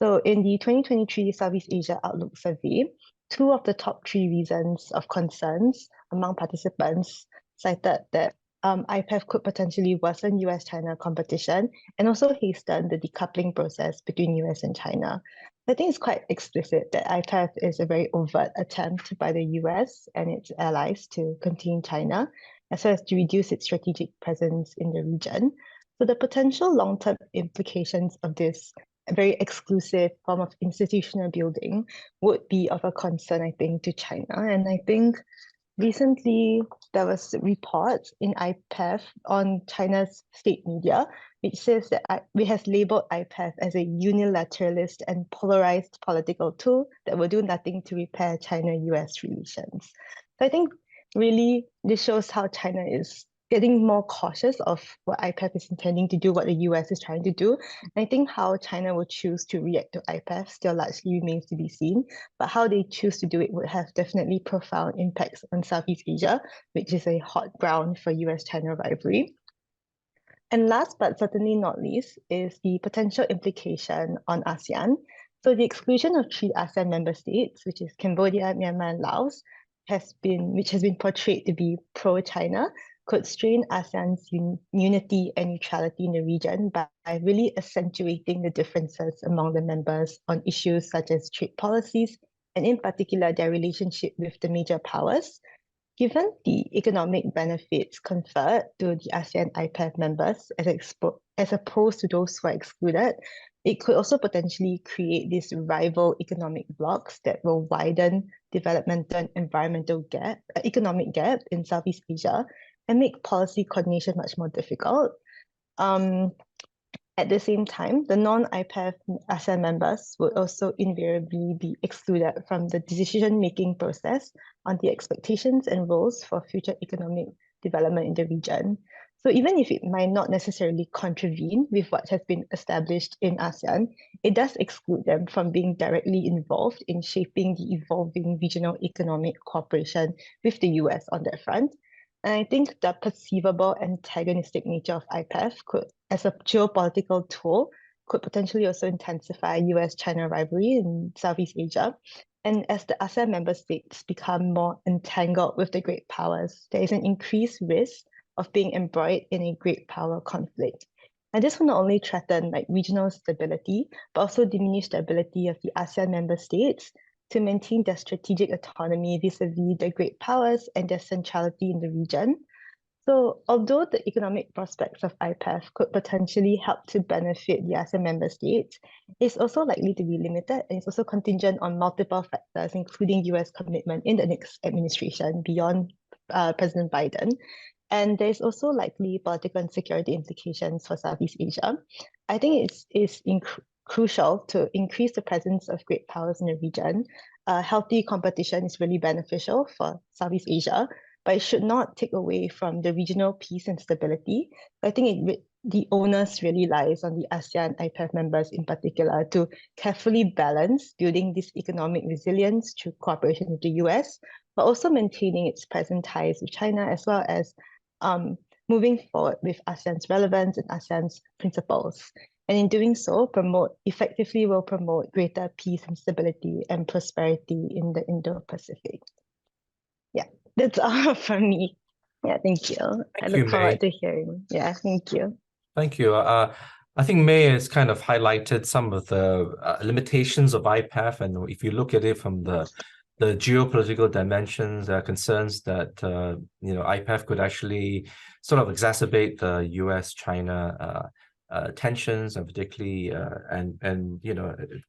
So in the 2023 Southeast Asia Outlook Survey, 2 of the top 3 reasons of concerns among participants cited that IPEF could potentially worsen US-China competition and also hasten the decoupling process between US and China. I think it's quite explicit that IPEF is a very overt attempt by the US and its allies to contain China, as well as to reduce its strategic presence in the region. So the potential long-term implications of this very exclusive form of institutional building would be of a concern, I think, to China. And I think recently there was reports in IPEF on China's state media, which says that we has labeled IPEF as a unilateralist and polarized political tool that will do nothing to repair China-US relations. So I think really this shows how China is getting more cautious of what IPEF is intending to do, what the US is trying to do. And I think how China will choose to react to IPEF still largely remains to be seen, but how they choose to do it would have definitely profound impacts on Southeast Asia, which is a hot ground for US-China rivalry. And last but certainly not least is the potential implication on ASEAN. So the exclusion of 3 ASEAN member states, which is Cambodia, Myanmar, and Laos, which has been portrayed to be pro-China, could strain ASEAN's unity and neutrality in the region by really accentuating the differences among the members on issues such as trade policies, and in particular, their relationship with the major powers. Given the economic benefits conferred to the ASEAN IPEF members as opposed to those who are excluded, it could also potentially create these rival economic blocs that will widen developmental and environmental economic gap in Southeast Asia and make policy coordination much more difficult. At the same time, the non-IPEF ASEAN members would also invariably be excluded from the decision-making process on the expectations and roles for future economic development in the region. So even if it might not necessarily contravene with what has been established in ASEAN, it does exclude them from being directly involved in shaping the evolving regional economic cooperation with the US on that front. And I think the perceivable antagonistic nature of IPEF could, as a geopolitical tool, could potentially also intensify US-China rivalry in Southeast Asia. And as the ASEAN member states become more entangled with the great powers, there is an increased risk of being embroiled in a great power conflict. And this will not only threaten regional stability, but also diminish the ability of the ASEAN member states to maintain their strategic autonomy vis-a-vis the great powers and their centrality in the region. So although the economic prospects of IPEF could potentially help to benefit the ASEAN member states, it's also likely to be limited, and it's also contingent on multiple factors, including US commitment in the next administration beyond President Biden. And there's also likely political and security implications for Southeast Asia. I think it's crucial to increase the presence of great powers in the region. Healthy competition is really beneficial for Southeast Asia, but it should not take away from the regional peace and stability. I think the onus really lies on the ASEAN IPEF members in particular to carefully balance building this economic resilience through cooperation with the US, but also maintaining its present ties with China, as well as moving forward with ASEAN's relevance and ASEAN's principles. And in doing so, effectively will promote greater peace and stability and prosperity in the Indo-Pacific. Yeah, that's all from me. Yeah, thank you. I look forward to hearing. Yeah, thank you. Thank you. I think May has kind of highlighted some of the limitations of IPEF, and if you look at it from the geopolitical dimensions, there are concerns that IPEF could actually sort of exacerbate the US-China tensions, and particularly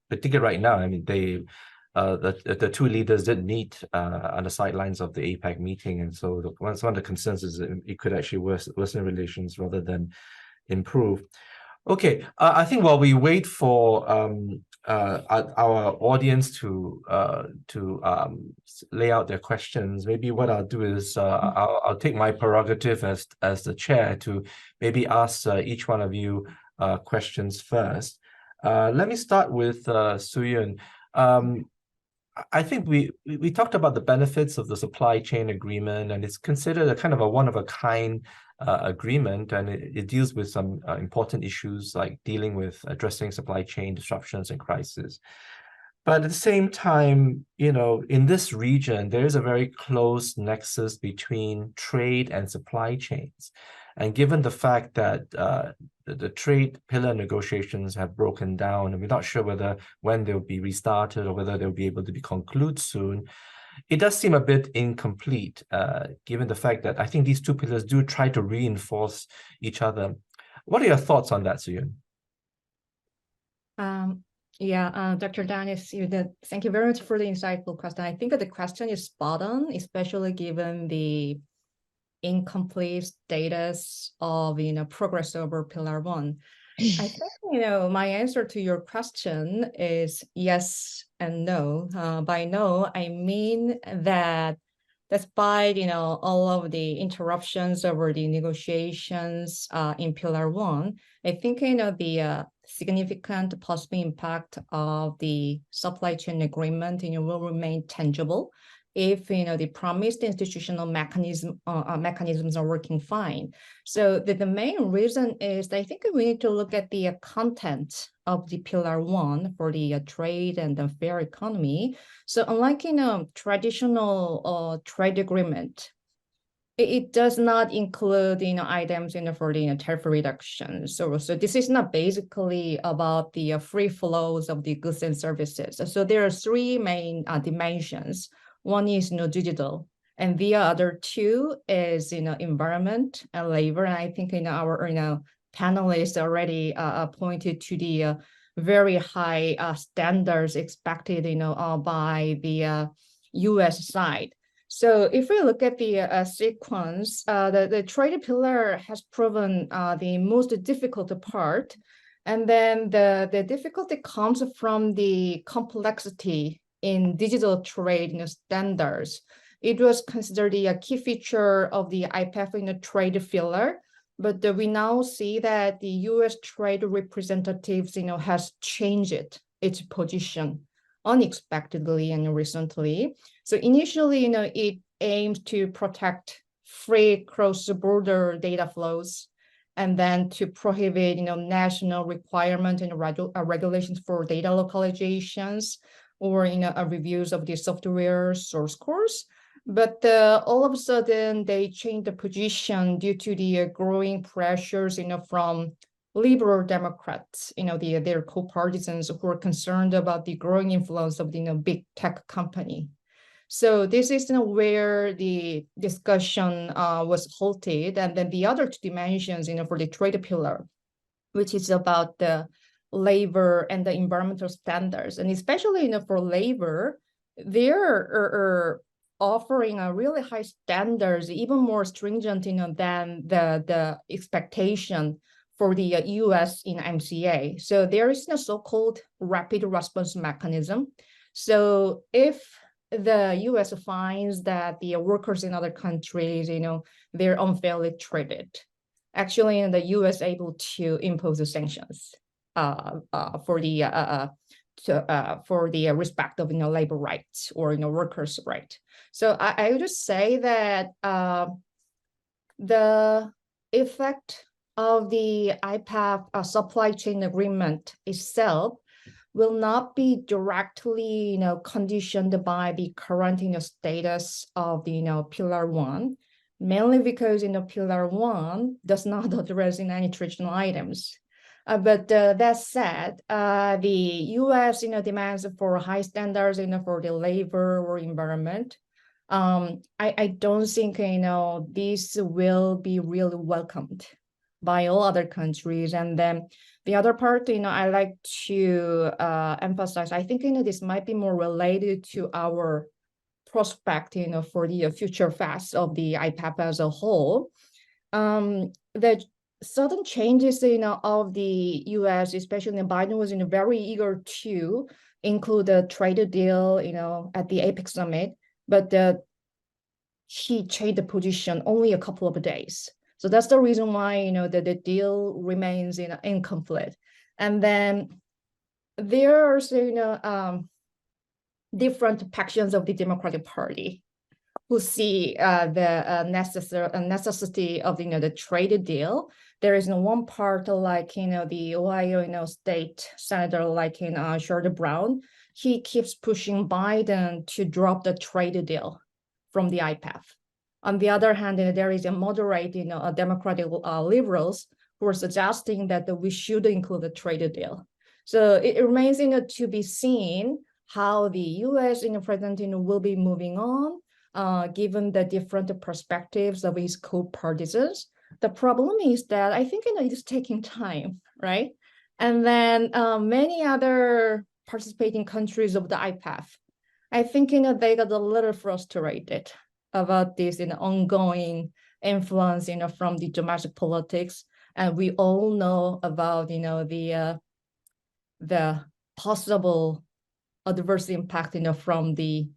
particularly right now. I mean, the two leaders did meet on the sidelines of the APEC meeting, and so one of the concerns is that it could actually worsen relations rather than improve. Okay, I think while we wait for our audience to lay out their questions, maybe what I'll do is I'll take my prerogative as the chair to maybe ask each one of you questions first. Let me start with Soo-Yun. I think we talked about the benefits of the supply chain agreement, and it's considered a kind of a one-of-a-kind agreement, and it deals with some important issues like dealing with addressing supply chain disruptions and crises. But at the same time, in this region, there is a very close nexus between trade and supply chains. And given the fact that the trade pillar negotiations have broken down, and we're not sure when they'll be restarted or whether they'll be able to be concluded soon, it does seem a bit incomplete, given the fact that I think these two pillars do try to reinforce each other. What are your thoughts on that, Soo-Yun? Yeah, Dr. Dennis, thank you very much for the insightful question. I think that the question is spot on, especially given the incomplete status of progress over Pillar 1. I think my answer to your question is yes and no. By no, I mean that despite all of the interruptions over the negotiations in Pillar 1, I think the significant positive impact of the supply chain agreement will remain tangible if the promised institutional mechanisms are working fine. So the main reason is I think we need to look at the content of the Pillar 1 for the trade and the fair economy. So unlike traditional trade agreement, it does not include items for the tariff reductions. So this is not basically about the free flows of the goods and services. So there are three main dimensions. One is digital, and the other two is environment and labor. And I think our panelists already pointed to the very high standards expected by the U.S. side. So if we look at the sequence, the trade pillar has proven the most difficult part. And then the difficulty comes from the complexity in digital trade standards. It was considered a key feature of the IPEF in the trade pillar, but we now see that the U.S. trade representatives has changed its position unexpectedly and recently. So initially, it aims to protect free cross-border data flows, and then to prohibit, national requirement and regulations for data localizations, or reviews of the software source codes. But all of a sudden, they changed the position due to the growing pressures, from liberal Democrats, their co-partisans who are concerned about the growing influence of the big tech company. So this is where the discussion was halted. And then the other two dimensions, for the trade pillar, which is about the labor and the environmental standards, and especially for labor, they're offering a really high standards, even more stringent than the expectation for the U.S. in MCA. So there is a so-called rapid response mechanism. So if the U.S. finds that the workers in other countries, they're unfairly treated, actually, the U.S. able to impose the sanctions for the respect of labor rights or workers' right. So I would just say that the effect of the IPEF supply chain agreement itself will not be directly conditioned by the current status of the Pillar 1, mainly because Pillar 1 does not address any traditional items. But that said, the U.S. demands for high standards for the labor or environment. I don't think this will be really welcomed by all other countries. And then the other part, I like to emphasize, I think this might be more related to our prospect, for the future phase of the IPEF as a whole. The sudden changes, of the U.S., especially Biden, was very eager to include a trade deal, at the APEC summit, but he changed the position only a couple of days. So that's the reason why, the deal remains incomplete. And then there's, different factions of the Democratic Party who see the necessity of, the trade deal. There is one part like, the Ohio, state senator like Sherrod Brown. He keeps pushing Biden to drop the trade deal from the IPEF. On the other hand, there is a moderate, Democratic liberals who are suggesting that we should include a trade deal. So it remains, to be seen how the U.S. president, will be moving on, given the different perspectives of his co-partisans. The problem is that I think, it is taking time, right? And then many other participating countries of the IPEF. I think, you know, they got a little frustrated about this, you know, ongoing influence, you know, from the domestic politics. And we all know about, you know, the possible adverse impact, you know, from the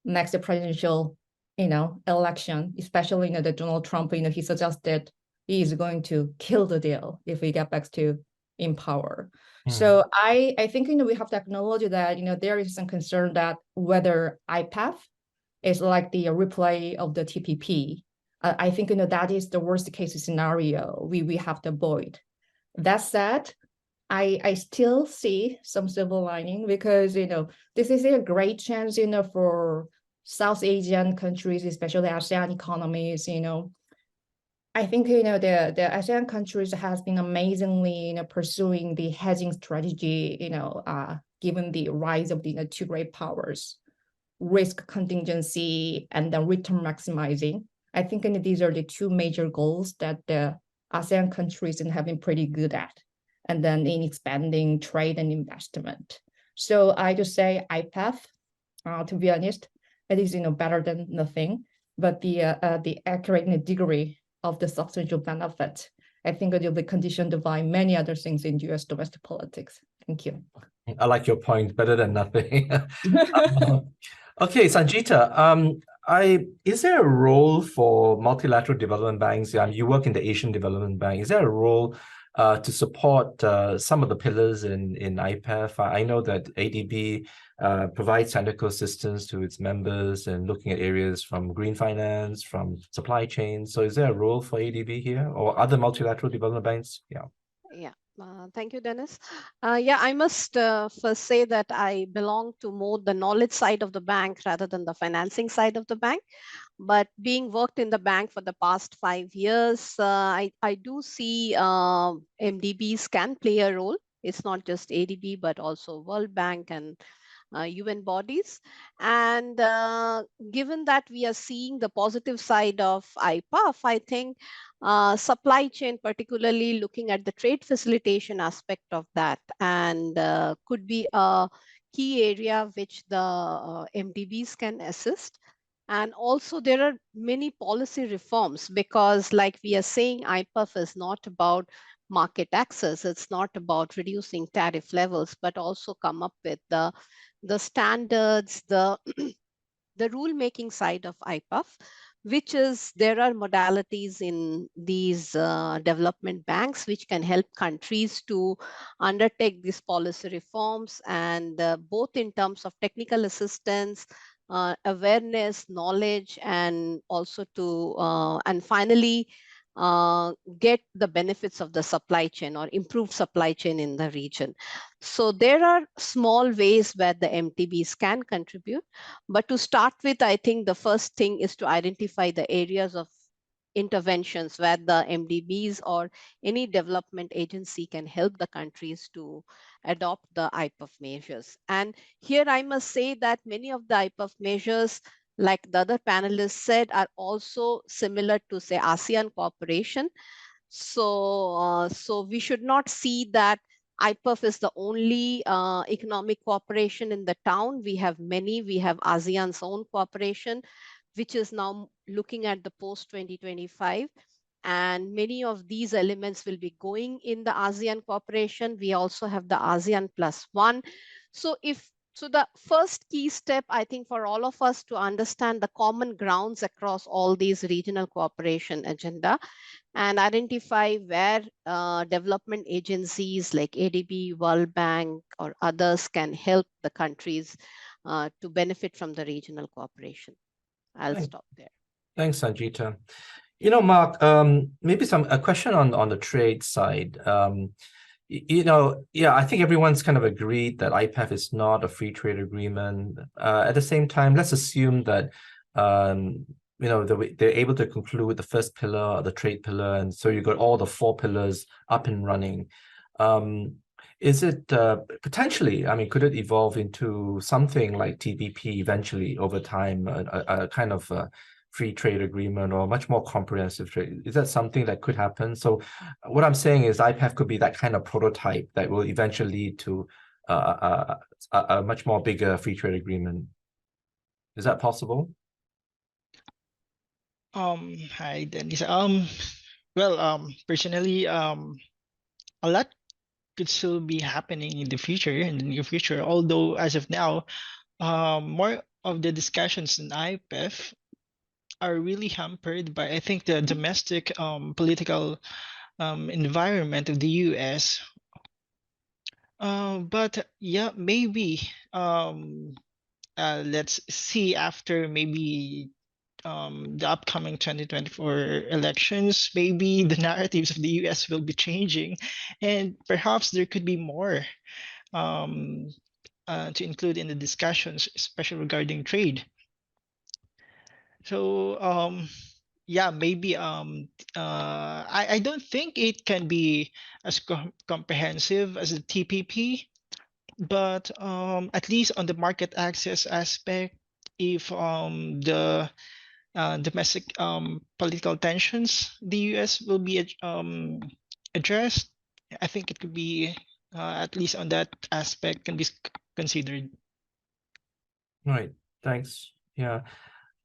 next presidential, you know, election, especially, you know, the Donald Trump, you know, he suggested he is going to kill the deal if we get back to in power. So I think, you know, we have to acknowledge that, you know, there is some concern that whether IPEF is like the replay of the TPP. I think, you know, that is the worst case scenario we have to avoid. That said, I still see some silver lining because, you know, this is a great chance, you know, for South Asian countries, especially ASEAN economies, you know. I think, you know, the ASEAN countries has been amazingly, you know, pursuing the hedging strategy, you know, given the rise of the, you know, two great powers, risk contingency and then return maximizing. I think, you know, these are the two major goals that the ASEAN countries have been pretty good at, and then in expanding trade and investment. So I just say IPEF, to be honest, it is, you know, better than nothing, but the accurate degree of the substantial benefit, I think it will be conditioned by many other things in US domestic politics. Thank you. I like your point, better than nothing. Okay, Sanjita, is there a role for multilateral development banks? You work in the Asian Development Bank. Is there a role to support some of the pillars in IPEF? I know that ADB provides technical assistance to its members and looking at areas from green finance, from supply chain. So is there a role for ADB here or other multilateral development banks? Yeah. Thank you, Dennis. I must first say that I belong to more the knowledge side of the bank rather than the financing side of the bank. But being worked in the bank for the past 5 years, I do see MDBs can play a role. It's not just ADB, but also World Bank and UN bodies. And given that we are seeing the positive side of IPEF, I think supply chain, particularly looking at the trade facilitation aspect of that, and could be a key area which the MDBs can assist. And also there are many policy reforms because like we are saying, IPEF is not about market access. It's not about reducing tariff levels, but also come up with the standards, the rule-making side of IPEF, which is there are modalities in these development banks which can help countries to undertake these policy reforms, and both in terms of technical assistance, awareness, knowledge, and also to and finally get the benefits of the supply chain or improved supply chain in the region. So there are small ways where the MTBs can contribute. But to start with, I think the first thing is to identify the areas of interventions where the MDBs or any development agency can help the countries to adopt the IPEF measures. And here I must say that many of the IPEF measures, like the other panelists said, are also similar to, say, ASEAN cooperation. So, so we should not see that IPEF is the only economic cooperation in the town. We have many. We have ASEAN's own cooperation, which is now looking at the post-2025. And many of these elements will be going in the ASEAN cooperation. We also have the ASEAN +1. So the first key step, I think, for all of us to understand the common grounds across all these regional cooperation agenda and identify where development agencies like ADB, World Bank, or others can help the countries to benefit from the regional cooperation. I'll stop there. Thanks, Sanjita. You know, Mark, maybe a question on the trade side. You know, yeah, I think everyone's kind of agreed that IPEF is not a free trade agreement. At the same time, let's assume that, you know, they're able to conclude the first pillar, the trade pillar, and so you got all the 4 pillars up and running. Is it potentially, I mean, could it evolve into something like TPP eventually over time, a kind of free trade agreement or much more comprehensive trade? Is that something that could happen? So what I'm saying is IPEF could be that kind of prototype that will eventually lead to a much more bigger free trade agreement. Is that possible? Hi, Dennis. Well, personally, a lot could still be happening in the future, in the near future. Although as of now, more of the discussions in IPEF are really hampered by, I think, the domestic political environment of the US. But yeah, maybe let's see after maybe the upcoming 2024 elections, maybe the narratives of the US will be changing, and perhaps there could be more to include in the discussions, especially regarding trade. So yeah, maybe I don't think it can be as comprehensive as the TPP, but at least on the market access aspect, if the domestic political tensions the US will be addressed, I think it could be at least on that aspect can be considered. Right. Thanks. Yeah.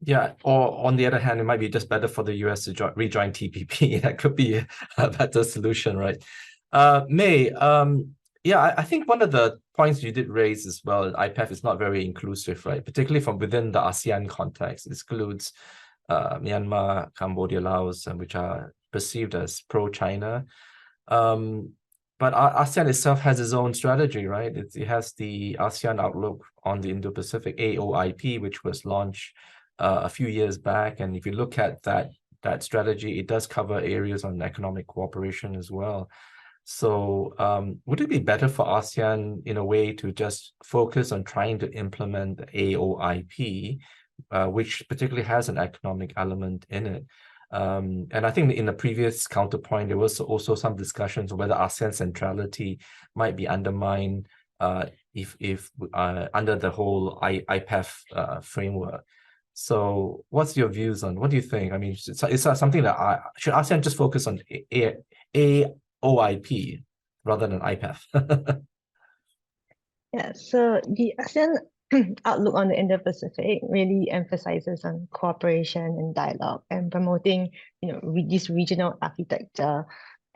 Yeah. Or on the other hand, it might be just better for the US to rejoin TPP. That could be a better solution, right? May, yeah, I think one of the points you did raise as well, IPEF is not very inclusive, right? Particularly from within the ASEAN context. It excludes Myanmar, Cambodia, Laos, which are perceived as pro-China. But ASEAN itself has its own strategy, right? It has the ASEAN Outlook on the Indo-Pacific, AOIP, which was launched a few years back. And if you look at that strategy, it does cover areas on economic cooperation as well. So would it be better for ASEAN in a way to just focus on trying to implement the AOIP, which particularly has an economic element in it? And I think in the previous counterpoint, there was also some discussions whether ASEAN centrality might be undermined if under the whole IPEF framework. So what's your views on, what do you think? I mean, is that something that should ASEAN just focus on AOIP rather than IPEF? Yeah, so the ASEAN outlook on the Indo-Pacific really emphasizes on cooperation and dialogue and promoting, this regional architecture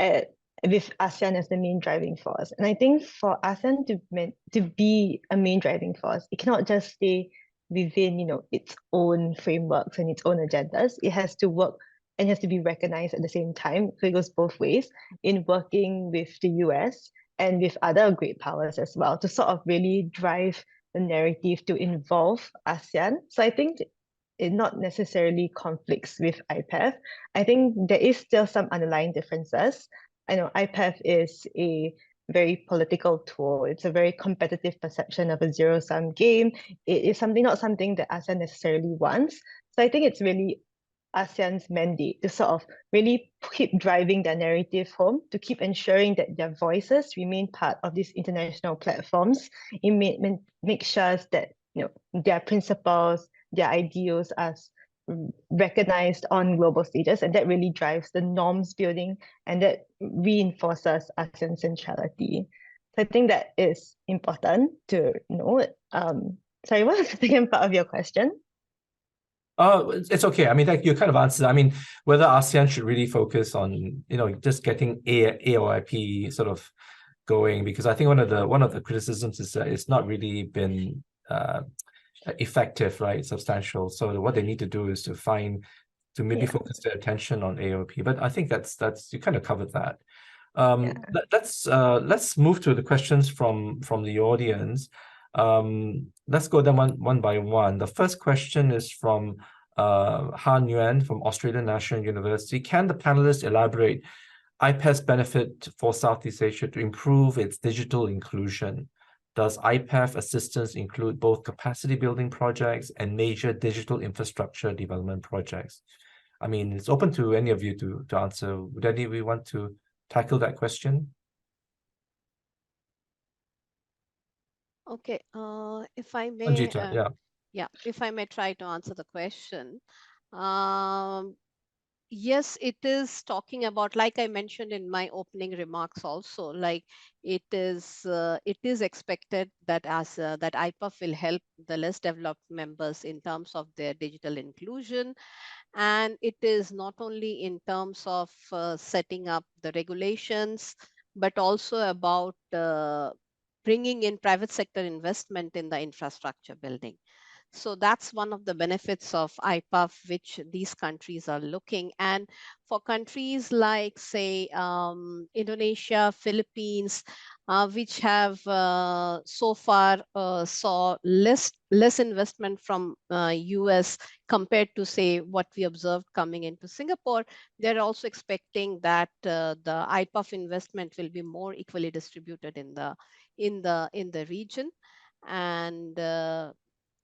with ASEAN as the main driving force. And I think for ASEAN to be a main driving force, it cannot just stay within, its own frameworks and its own agendas. It has to work and has to be recognized at the same time. So it goes both ways in working with the US and with other great powers as well to sort of really drive the narrative to involve ASEAN. So I think it not necessarily conflicts with IPEF. I think there is still some underlying differences. I know IPEF is a very political tool. It's a very competitive perception of a zero-sum game. It is not something that ASEAN necessarily wants. So I think it's really ASEAN's mandate to sort of really keep driving their narrative home, to keep ensuring that their voices remain part of these international platforms. It make sure that their principles, their ideals are recognized on global stages, and that really drives the norms building and that reinforces ASEAN centrality. So I think that is important to know. Sorry, what was the second part of your question? It's okay. I mean, like you kind of answered. I mean, whether ASEAN should really focus on, just getting AOIP sort of going, because I think one of the criticisms is that it's not really been effective, right? Substantial. So what they need to do is to maybe focus their attention on AOIP. But I think that's you kind of covered that. Let's move to the questions from the audience. Let's go them one by one. The first question is from Han Yuan from Australian National University. Can the panelists elaborate IPEF's benefit for Southeast Asia to improve its digital inclusion? Does IPEF assistance include both capacity building projects and major digital infrastructure development projects? I mean, it's open to any of you to answer. Would any of you want to tackle that question? Okay, if I may, Sanjita, if I may try to answer the question. yes, it is talking about, like I mentioned in my opening remarks also, like it is expected that that IPEF will help the less developed members in terms of their digital inclusion. And it is not only in terms of setting up the regulations, but also about bringing in private sector investment in the infrastructure building. So that's one of the benefits of IPEF, which these countries are looking. And for countries like, say, Indonesia, Philippines, which have so far saw less investment from US compared to, say, what we observed coming into Singapore, they're also expecting that the IPEF investment will be more equally distributed in the region.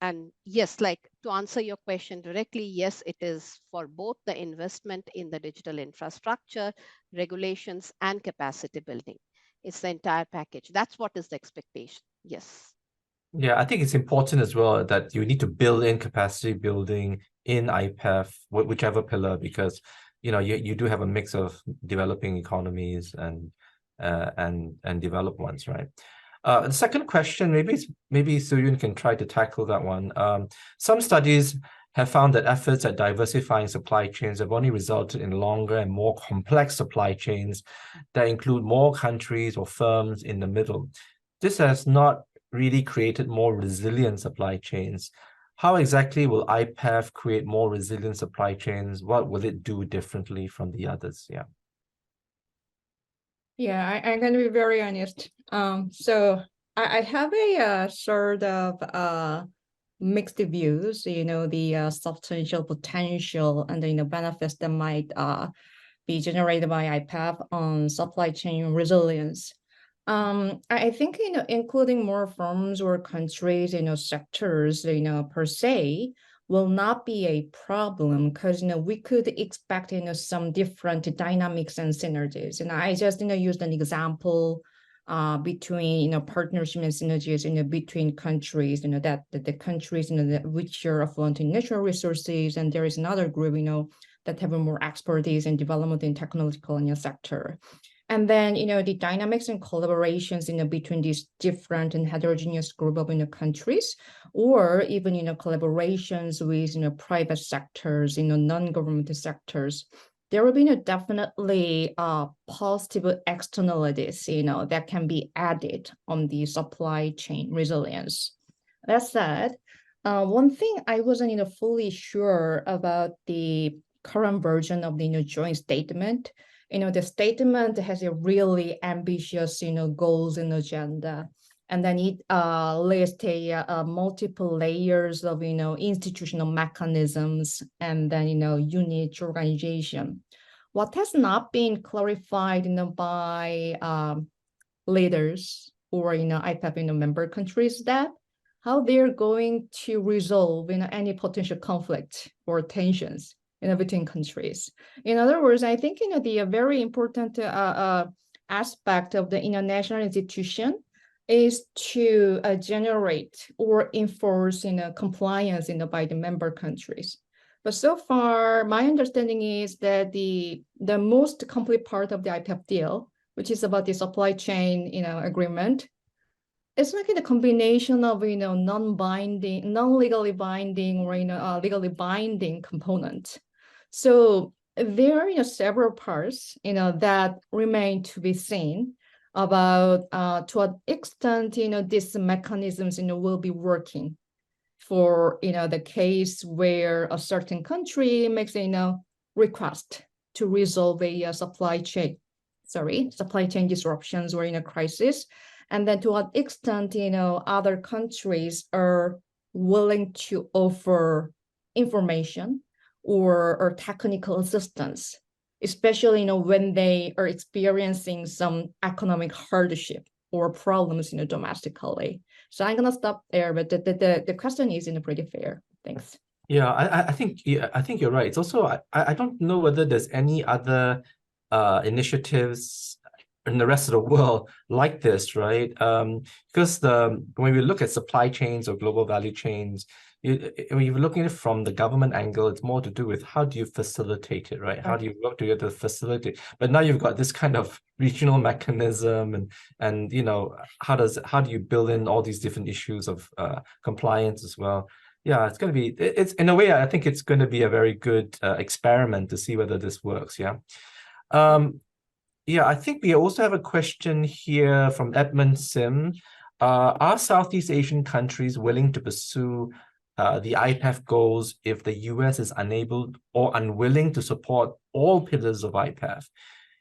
And yes, like to answer your question directly, yes, it is for both the investment in the digital infrastructure, regulations, and capacity building. It's the entire package. That's what is the expectation. Yes. Yeah, I think it's important as well that you need to build in capacity building in IPEF, whichever pillar, because you do have a mix of developing economies and developed ones, right? The second question, maybe Soo Yun can try to tackle that one. Some studies have found that efforts at diversifying supply chains have only resulted in longer and more complex supply chains that include more countries or firms in the middle. This has not really created more resilient supply chains. How exactly will IPEF create more resilient supply chains? What will it do differently from the others? Yeah. Yeah, I'm going to be very honest. So I have a sort of mixed views, the substantial potential and the benefits that might be generated by IPEF on supply chain resilience. I think including more firms or countries, sectors, per se, will not be a problem because we could expect some different dynamics and synergies. And I just used an example between partnership and synergies between countries, that the countries which are affluent in natural resources, and there is another group that have more expertise in development in technological sector. And then, the dynamics and collaborations, between these different and heterogeneous group of, countries, or even, collaborations with, private sectors, non-government sectors, there will be definitely positive externalities, that can be added on the supply chain resilience. That said, one thing I wasn't, fully sure about the current version of the joint statement. The statement has a really ambitious, goals and agenda, and then it lists multiple layers of, institutional mechanisms, and then, unit organization. What has not been clarified, by leaders or, IPEF, member countries, that how they're going to resolve, any potential conflict or tensions between countries. In other words, I think the very important aspect of the international institution is to generate or enforce compliance by the member countries. But so far, my understanding is that the most complete part of the IPEF deal, which is about the supply chain agreement, it's like a combination of non-binding, non-legally binding, or legally binding component. So there are several parts that remain to be seen about to what extent these mechanisms will be working for the case where a certain country makes a request to resolve a supply chain disruptions or in a crisis, and then to what extent other countries are willing to offer information or technical assistance, especially when they are experiencing some economic hardship or problems domestically. So I'm gonna stop there, but the question is pretty fair. Thanks. Yeah, I think you're right. It's also I don't know whether there's any other initiatives in the rest of the world like this, right? Because when we look at supply chains or global value chains, when you're looking at it from the government angle, it's more to do with how do you facilitate it, right? How do you work together to facilitate? But now you've got this kind of regional mechanism, and you know, how do you build in all these different issues of compliance as well? Yeah, it's going to be, it's in a way, I think it's going to be a very good experiment to see whether this works. Yeah. Yeah, I think we also have a question here from Edmund Sim. Are Southeast Asian countries willing to pursue the IPEF goals if the US is unable or unwilling to support all pillars of IPEF?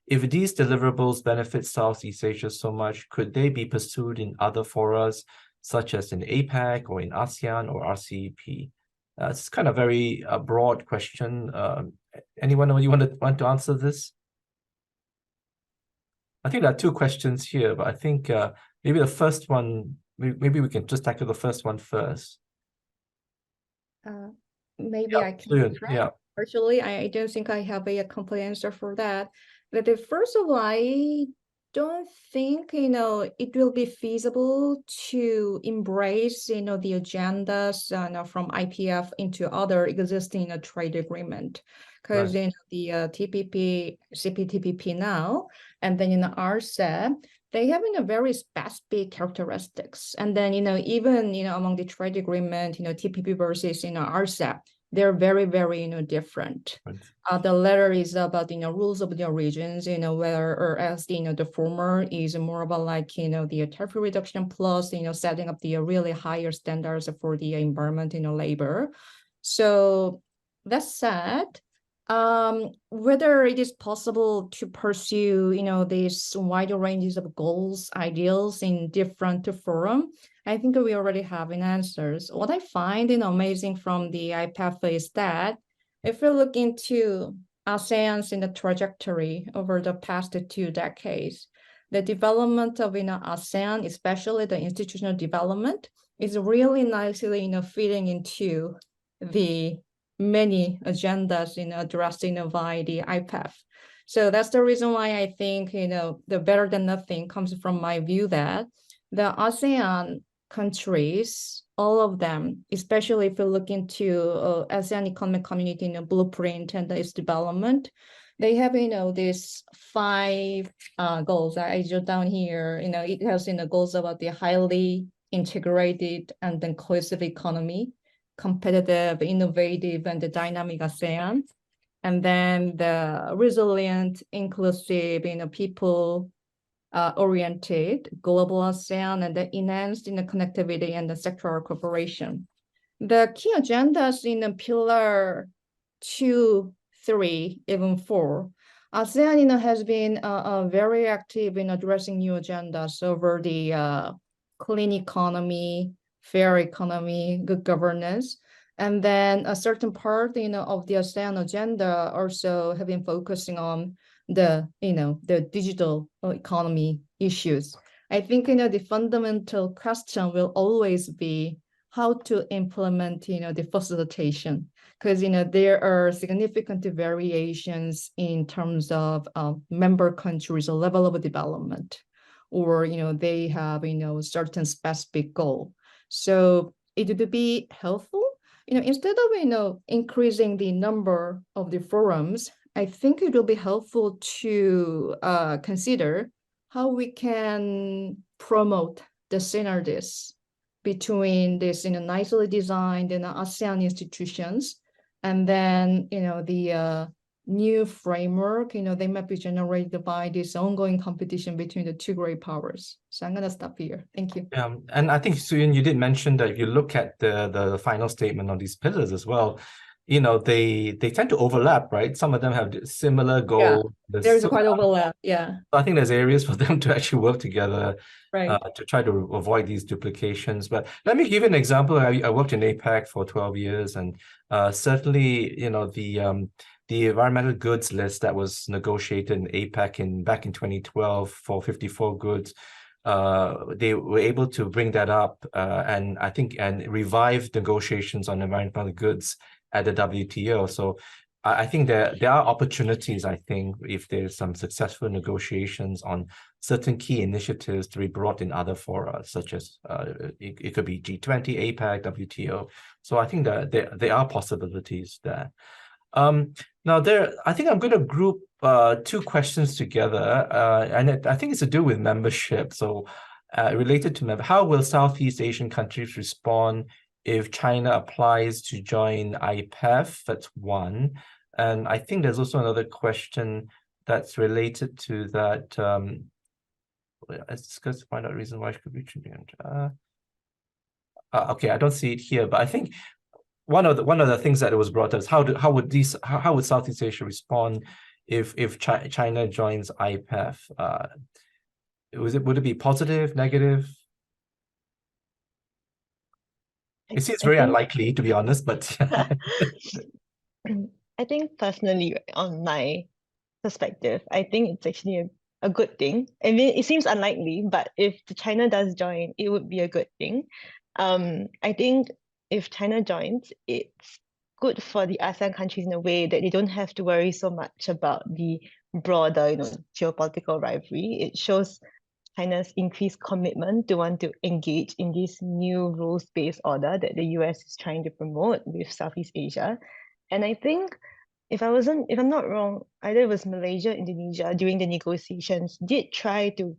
If these deliverables benefit Southeast Asia so much, could they be pursued in other forums, such as in APEC or in ASEAN or RCEP? It's kind of very broad question. Anyone you want to answer this? I think there are two questions here, but I think maybe the first one, maybe we can just tackle the first one first. Maybe I can try. Yeah. Actually, I don't think I have a complete answer for that. But first of all, I don't think, you know, it will be feasible to embrace, you know, the agendas from IPEF into other existing trade agreement. Because in the TPP, CPTPP now, and then in the RCEP, they have very specific characteristics. And then, you know, even, you know, among the trade agreement, you know, TPP versus, you know, RCEP, they're very, very, you know, different. Right. The latter is about, you know, rules of the regions, you know, whereas, you know, the former is more about like, you know, the tariff reduction plus, you know, setting up the really higher standards for the environment, you know, labor. So that said, whether it is possible to pursue, you know, these wider ranges of goals, ideals in different forums, I think we already have answers. What I find, you know, amazing from the IPEF is that if we look into ASEAN's in the trajectory over the past 2 decades, the development of, you know, ASEAN, especially the institutional development, is really nicely, you know, fitting into the many agendas, you know, addressed, you know, by the IPEF. So that's the reason why I think, you know, the better than nothing comes from my view that the ASEAN countries, all of them, especially if you look into ASEAN Economic Community, you know, blueprint and its development, they have, you know, these 5 goals. I jot down here, you know, it has, you know, goals about the highly integrated and then cohesive economy, competitive, innovative, and the dynamic ASEAN, and then the resilient, inclusive, you know, people oriented global ASEAN, and the enhanced in the connectivity and the sectoral cooperation. The key agendas in the pillar 2, 3, even 4, ASEAN, you know, has been very active in addressing new agendas over the clean economy, fair economy, good governance. And then a certain part, you know, of the ASEAN agenda also have been focusing on the, you know, the digital economy issues. I think, you know, the fundamental question will always be how to implement, you know, the facilitation, because, you know, there are significant variations in terms of member countries' level of development, or, you know, they have, you know, certain specific goal. So it would be helpful, you know, instead of, you know, increasing the number of the forums, I think it will be helpful to consider how we can promote the synergies between this, you know, nicely designed in ASEAN institutions, and then, you know, the new framework, you know, they might be generated by this ongoing competition between the 2 great powers. So I'm going to stop here. Thank you. And I think, Suyun, you did mention that if you look at the final statement on these pillars as well, you know, they tend to overlap, right? Some of them have similar goals. Yeah, there's quite overlap, yeah. I think there's areas for them to actually work together, right, to try to avoid these duplications. But let me give you an example. I worked in APEC for 12 years, and certainly, you know, the environmental goods list that was negotiated in APEC back in 2012 for 54 goods, they were able to bring that up and I think revive negotiations on environmental goods at the WTO. So I think there are opportunities, I think, if there's some successful negotiations on certain key initiatives to be brought in other fora, such as it could be G20, APEC, WTO. So I think that there are possibilities there. Now I think I'm going to group two questions together, and I think it's to do with membership. So related to how will Southeast Asian countries respond if China applies to join IPEF? That's one. And I think there's also another question that's related to that. Let's discuss find out reason why it could be changed. Okay, I don't see it here, but I think one of the things that was brought up is how would Southeast Asia respond if China joins IPEF? Would it be positive, negative? It seems very unlikely, to be honest, but I think personally, on my perspective, I think it's actually a good thing. I mean, it seems unlikely, but if China does join, it would be a good thing. I think if China joins, it's good for the ASEAN countries in a way that they don't have to worry so much about the broader, geopolitical rivalry. It shows China's increased commitment to want to engage in this new rules-based order that the US is trying to promote with Southeast Asia. And I think if I'm not wrong, either it was Malaysia, Indonesia during the negotiations did try to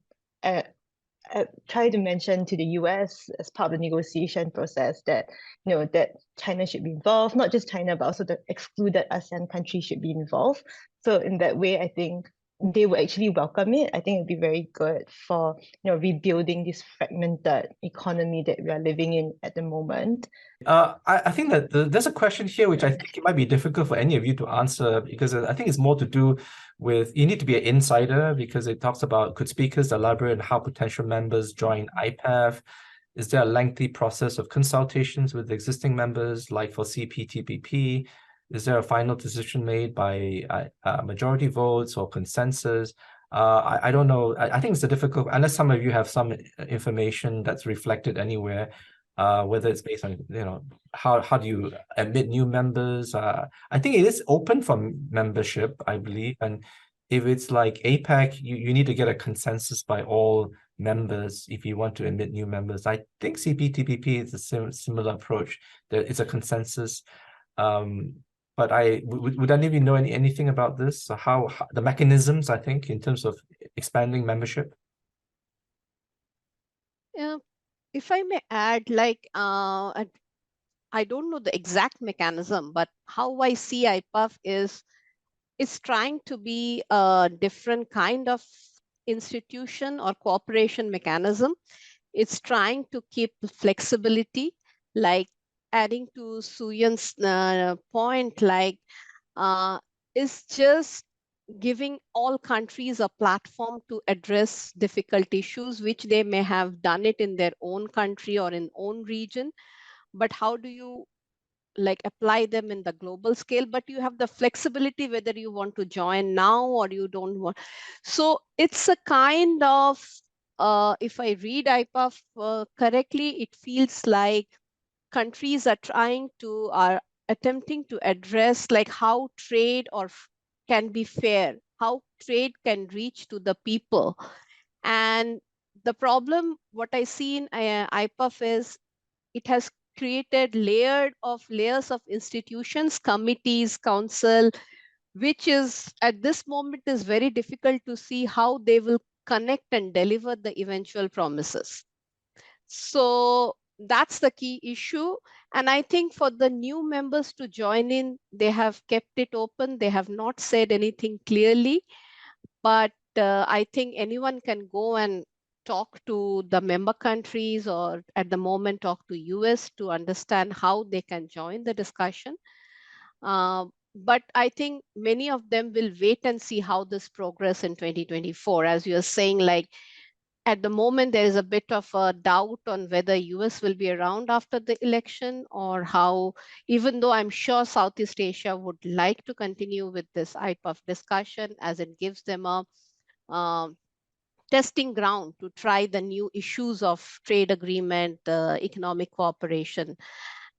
mention to the US as part of the negotiation process that that China should be involved, not just China, but also the excluded ASEAN countries should be involved. So in that way, I think they would actually welcome it. I think it'd be very good for rebuilding this fragmented economy that we are living in at the moment. I think that there's a question here which I think it might be difficult for any of you to answer, because I think it's more to do with you need to be an insider, because it talks about could speakers elaborate on how potential members join IPEF? Is there a lengthy process of consultations with existing members, like for CPTPP? Is there a final decision made by majority votes or consensus? I don't know. I think it's a difficult, unless some of you have some information that's reflected anywhere, whether it's based on, how do you admit new members? I think it is open for membership, I believe. And if it's like APEC, you need to get a consensus by all members if you want to admit new members. I think CPTPP is a similar approach. It's a consensus. But would any of you know anything about this? So how the mechanisms, I think, in terms of expanding membership? Yeah, if I may add, I don't know the exact mechanism, but how I see IPEF is it's trying to be a different kind of institution or cooperation mechanism. It's trying to keep flexibility, like adding to Suyan's point, is just giving all countries a platform to address difficult issues, which they may have done it in their own country or in own region. But how do you apply them in the global scale? But you have the flexibility whether you want to join now or you don't want. So it's a kind of, if I read IPEF correctly, it feels like countries are attempting to address how trade can be fair, how trade can reach to the people. And the problem, what I see in IPEF is it has created layers of institutions, committees, council, which is at this moment is very difficult to see how they will connect and deliver the eventual promises. So that's the key issue. And I think for the new members to join in, they have kept it open. They have not said anything clearly, but I think anyone can go and talk to the member countries, or at the moment talk to US to understand how they can join the discussion. But I think many of them will wait and see how this progress in 2024. As you're saying, at the moment, there is a bit of a doubt on whether US will be around after the election, or how, even though I'm sure Southeast Asia would like to continue with this IPEF discussion, as it gives them a testing ground to try the new issues of trade agreement, economic cooperation.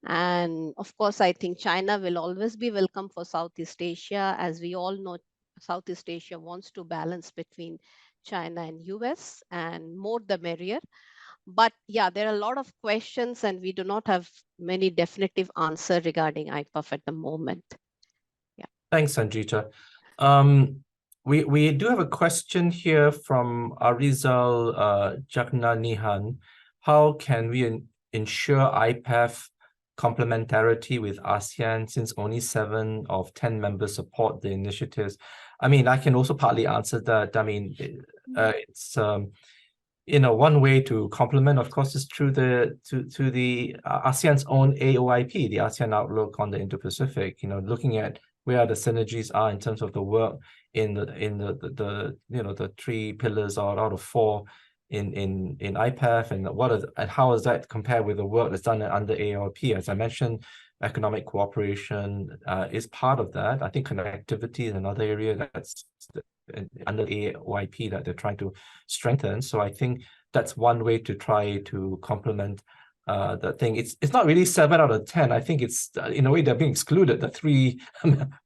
And of course, I think China will always be welcome for Southeast Asia. As we all know, Southeast Asia wants to balance between China and US, and more the merrier. But yeah, there are a lot of questions and we do not have many definitive answers regarding IPEF at the moment. Yeah. Thanks, Sanjita. We do have a question here from Arizal Jagnanihan. How can we ensure IPEF complementarity with ASEAN, since only 7 of 10 members support the initiatives? I mean, I can also partly answer that. I mean, it's one way to complement, of course, is through the ASEAN's own AOIP, the ASEAN Outlook on the Indo-Pacific. Looking at where the synergies are in terms of the work in the 3 pillars out of 4 in IPEF, and how does that compare with the work that's done under AOIP? As I mentioned, economic cooperation is part of that. I think connectivity is another area that's under AOIP that they're trying to strengthen. So I think that's one way to try to complement the thing. It's not really 7 out of 10. I think it's in a way they're being excluded, the 3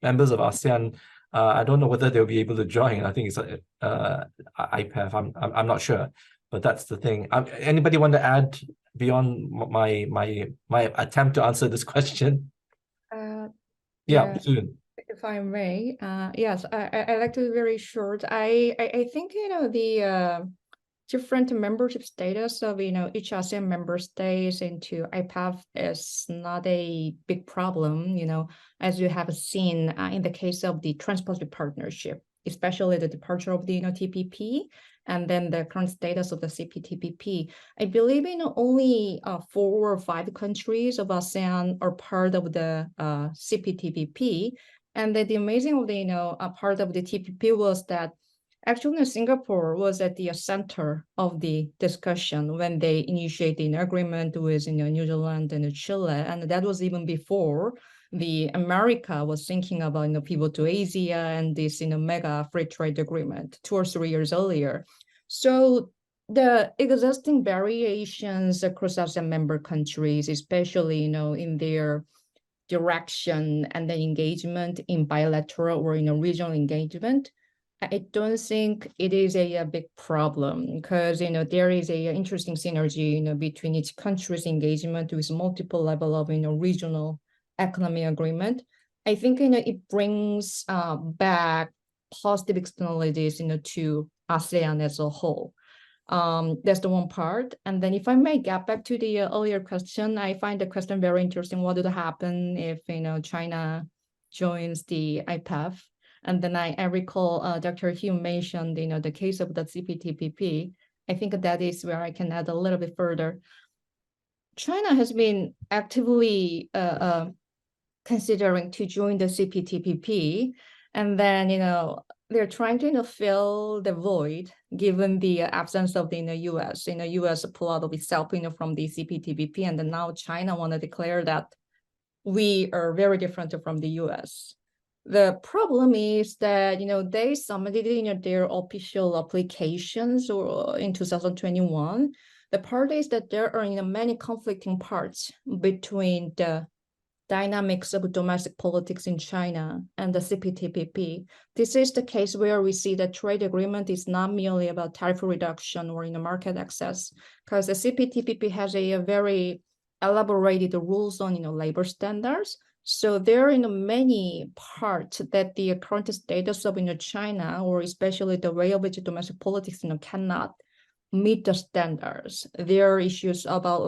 members of ASEAN. I don't know whether they'll be able to join. I think it's IPEF. I'm not sure, but that's the thing. Anybody want to add beyond my attempt to answer this question? Yeah, soon. If I may, yes, I like to be very short. I think the different membership status of each ASEAN member states into IPEF is not a big problem. As you have seen in the case of the Trans-Pacific Partnership, especially the departure of the TPP, and then the current status of the CPTPP. I believe only 4 or 5 countries of ASEAN are part of the CPTPP. And the amazing of the part of the TPP was that actually Singapore was at the center of the discussion when they initiated an agreement with New Zealand and Chile, and that was even before the America was thinking about pivot to Asia and this mega free trade agreement 2 or 3 years earlier. So the existing variations across ASEAN member countries, especially in their direction and then engagement in bilateral or regional engagement, I don't think it is a big problem, because there is a interesting synergy between each country's engagement with multiple level of regional economic agreement. I think it brings back positive externalities to ASEAN as a whole. That's the one part. And then if I may get back to the earlier question, I find the question very interesting. What would happen if China joins the IPEF? And then I recall Dr. Hugh mentioned the case of the CPTPP. I think that is where I can add a little bit further. China has been actively considering to join the CPTPP, and then they're trying to fill the void given the absence of the US. US pull out of itself from the CPTPP, and then now China want to declare that we are very different from the US. The problem is that they submitted their official applications in 2021. The part is that there are many conflicting parts between the dynamics of domestic politics in China and the CPTPP. This is the case where we see that trade agreement is not merely about tariff reduction or market access, because the CPTPP has a very elaborated rules on labor standards. So there are many parts that the current status of China, or especially the way of which domestic politics cannot meet the standards. There are issues about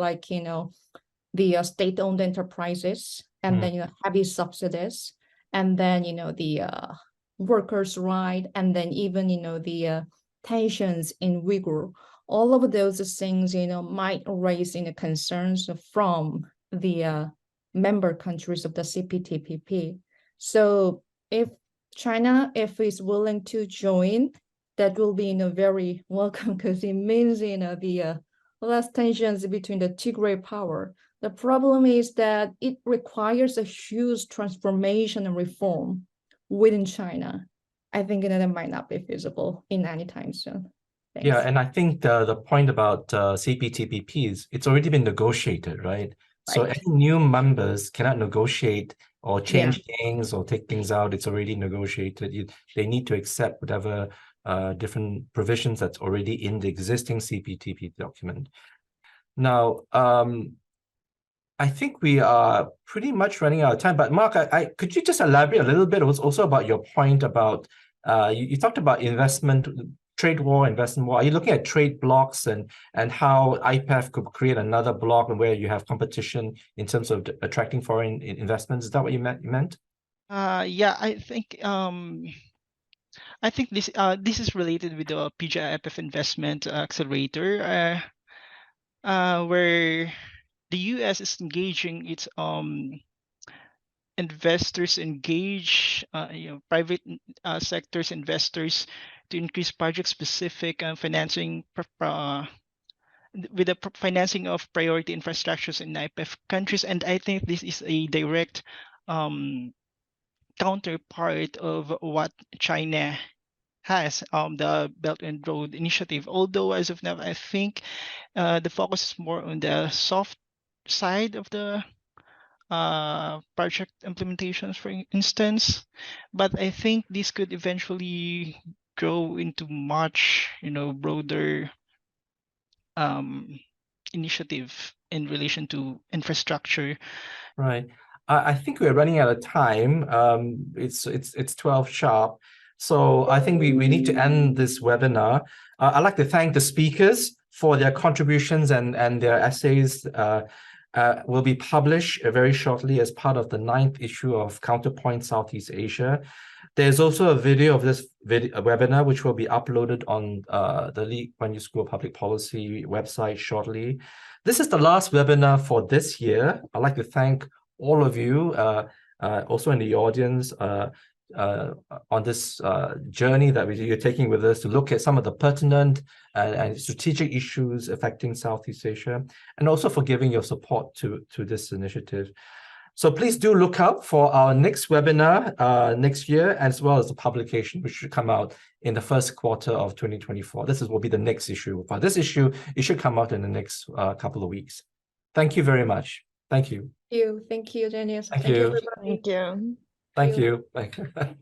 the state-owned enterprises, and then heavy subsidies, and then the workers' right, and then even the tensions in Uyghur. All of those things might raise concerns from the member countries of the CPTPP. So if China is willing to join, that will be very welcome, because it means the less tensions between the two great power. The problem is that it requires a huge transformation and reform within China. I think that might not be feasible in any time soon. Thanks. Yeah, and I think the point about CPTPP is it's already been negotiated, right? So Right. any new members cannot negotiate or change things or take things out. It's already negotiated. They need to accept whatever different provisions that's already in the existing CPTP document. Now, I think we are pretty much running out of time, but Mark, could you just elaborate a little bit also about your point about, you talked about investment, trade war, investment war. Are you looking at trade blocks and how IPEF could create another block and where you have competition in terms of attracting foreign investments? Is that what you meant? Yeah, I think this is related with the PGIPF investment accelerator, where the US is engaging its investors private sectors investors to increase project specific financing with the financing of priority infrastructures in IPEF countries, and I think this is a direct counterpart of what China has, the Belt and Road Initiative. Although as of now, I think the focus is more on the soft side of the project implementations, for instance, but I think this could eventually grow into much, broader initiative in relation to infrastructure. Right. I think we're running out of time. It's 12 sharp. So I think we need to end this webinar. I'd like to thank the speakers for their contributions and their essays. Will be published very shortly as part of the 9th issue of Counterpoint Southeast Asia. There's also a video of this webinar, which will be uploaded on the Lee Kuan Yew School of Public Policy website shortly. This is the last webinar for this year. I'd like to thank all of you, also in the audience, on this journey that you're taking with us to look at some of the pertinent and strategic issues affecting Southeast Asia, and also for giving your support to this initiative. So please do look out for our next webinar next year, as well as the publication, which should come out in the first quarter of 2024. Will be the next issue. For this issue, it should come out in the next couple of weeks. Thank you very much. Thank you. Thank you, Dennis. Thank you. Everybody. Thank you. Thank you.